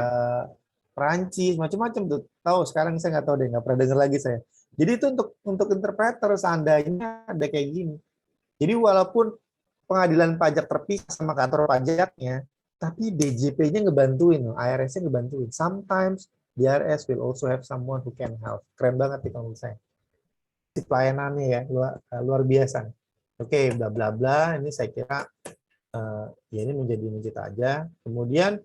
Perancis, macam-macam tuh. Tahu sekarang saya nggak tahu deh, nggak pernah dengar lagi saya. Jadi itu untuk interpreter seandainya ada kayak gini. Jadi walaupun pengadilan pajak terpisah sama kantor pajaknya, tapi DJP-nya ngebantuin, IRS-nya ngebantuin. Sometimes the IRS will also have someone who can help. Keren banget nih kalau saya. Pelayanannya ya luar biasa. Oke, bla bla bla. Ini saya kira ya ini menjadi aja. Kemudian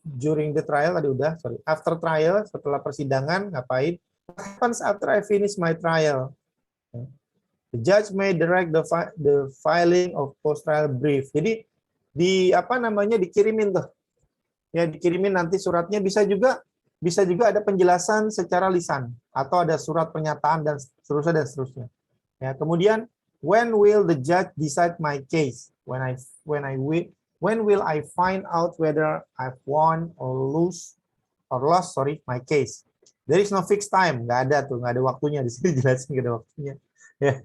during the trial tadi udah, after trial, setelah persidangan ngapain? What happens after I finish my trial? The judge may direct the filing of post-trial brief. Jadi dikirimin tuh. Ya, dikirimin nanti suratnya, bisa juga ada penjelasan secara lisan atau ada surat pernyataan dan seterusnya. Ya, kemudian when will the judge decide my case? When will I find out whether I've won or lost my case? There is no fixed time, nggak ada waktunya di sini, jelasin nggak ada waktunya. Ya.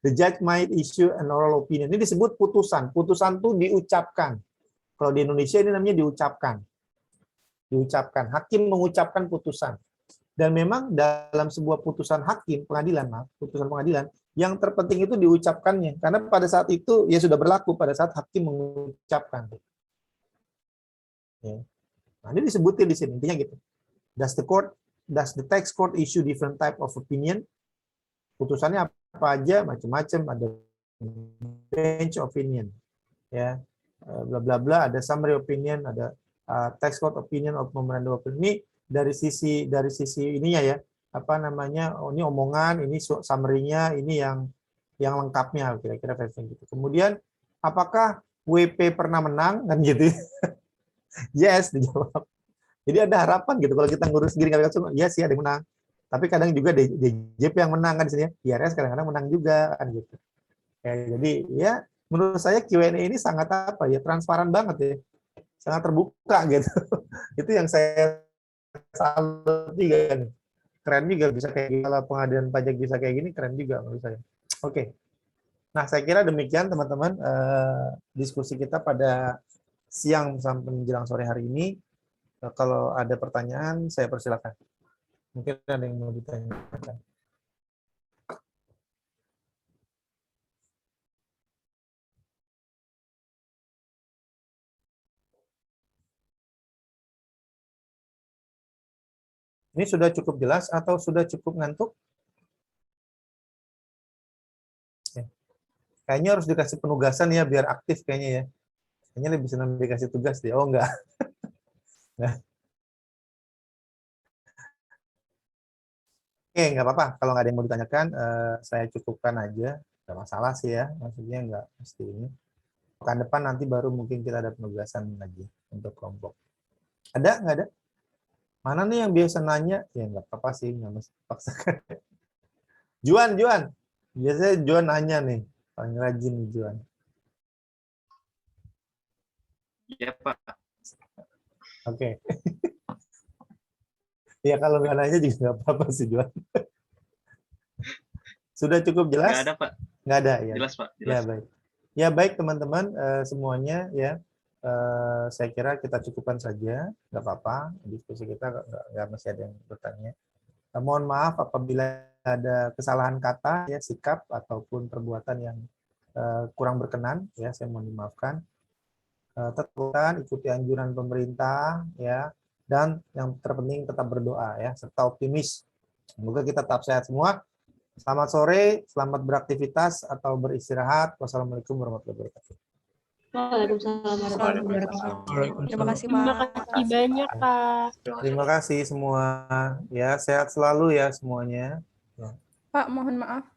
The judge might issue an oral opinion. Ini disebut putusan. Putusan itu diucapkan. Kalau di Indonesia ini namanya diucapkan. Hakim mengucapkan putusan. Dan memang dalam sebuah putusan hakim, putusan pengadilan, yang terpenting itu diucapkannya. Karena pada saat itu ya sudah berlaku pada saat hakim mengucapkan. Ya. Nah, ini disebutin di sini. Intinya gitu. Does the tax court issue different type of opinion? Putusannya apa aja, macam-macam, ada bench opinion, ya, bla bla bla, ada summary opinion, ada tax court opinion of memorandum opinion. Ini dari sisi ininya ya, apa namanya, ini omongan, ini summary-nya, ini yang lengkapnya, kira-kira versi gitu. Kemudian apakah WP pernah menang kan gitu? Yes, dijawab. Jadi ada harapan gitu kalau kita ngurus sendiri, yes ya, ada yang menang. Tapi kadang juga DJP yang menang kan di sini, IRS kadang-kadang menang juga kan gitu. Ya, jadi ya menurut saya Q&A ini sangat transparan banget ya, sangat terbuka gitu. Itu yang saya salut juga nih. Keren juga bisa kayak gini, kalau pengadilan pajak bisa kayak gini, keren juga menurut saya. Oke. Nah, saya kira demikian teman-teman diskusi kita pada siang sampai menjelang sore hari ini. Kalau ada pertanyaan, saya persilakan. Mungkin ada yang mau ditanyakan. Ini sudah cukup jelas atau sudah cukup ngantuk? Ya. Kayaknya harus dikasih penugasan ya biar aktif kayaknya ya. Kayaknya lebih senang dikasih tugas deh. Oh enggak. Nah. Oke, nggak apa-apa. Kalau nggak ada yang mau ditanyakan, saya cukupkan aja. Nggak masalah sih ya. Maksudnya nggak mesti ini. Pekan depan nanti baru mungkin kita ada penugasan lagi untuk kelompok. Ada? Nggak ada? Mana nih yang biasa nanya? Ya nggak apa-apa sih, nggak mesti paksakan. Juan. Biasanya Juan nanya nih. Paling rajin nih Juan. Iya, Pak. Oke. Ya kalau nggak nanya juga nggak apa-apa sih Juan. Sudah cukup jelas? Nggak ada, Pak. Nggak ada ya. Jelas, Pak. Jelas. Ya baik. Ya baik teman-teman semuanya ya. saya kira kita cukupkan saja, nggak apa-apa. Diskusi kita nggak mesti ada yang bertanya. Mohon maaf apabila ada kesalahan kata, ya, sikap ataupun perbuatan yang kurang berkenan, ya, saya mohon dimaafkan. Tetap ikuti anjuran pemerintah, ya, dan yang terpenting tetap berdoa, ya, serta optimis. Semoga kita tetap sehat semua. Selamat sore, selamat beraktivitas atau beristirahat. Wassalamualaikum warahmatullahi wabarakatuh. Waalaikumsalam warahmatullahi wabarakatuh. Terima kasih, Terima Pak. kasih banyak, Pak. Terima kasih semua. Ya, sehat selalu ya semuanya. Pak, mohon maaf.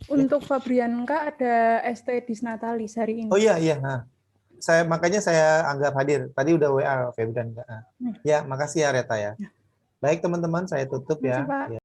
Untuk Fabrianka ada ST Disnatalis hari ini. Oh iya, iya. Nah, makanya saya anggap hadir. Tadi udah WA Febrian. Ya, makasih ya Reta ya. Baik teman-teman, saya tutup Terima kasih, ya. Pak. Ya.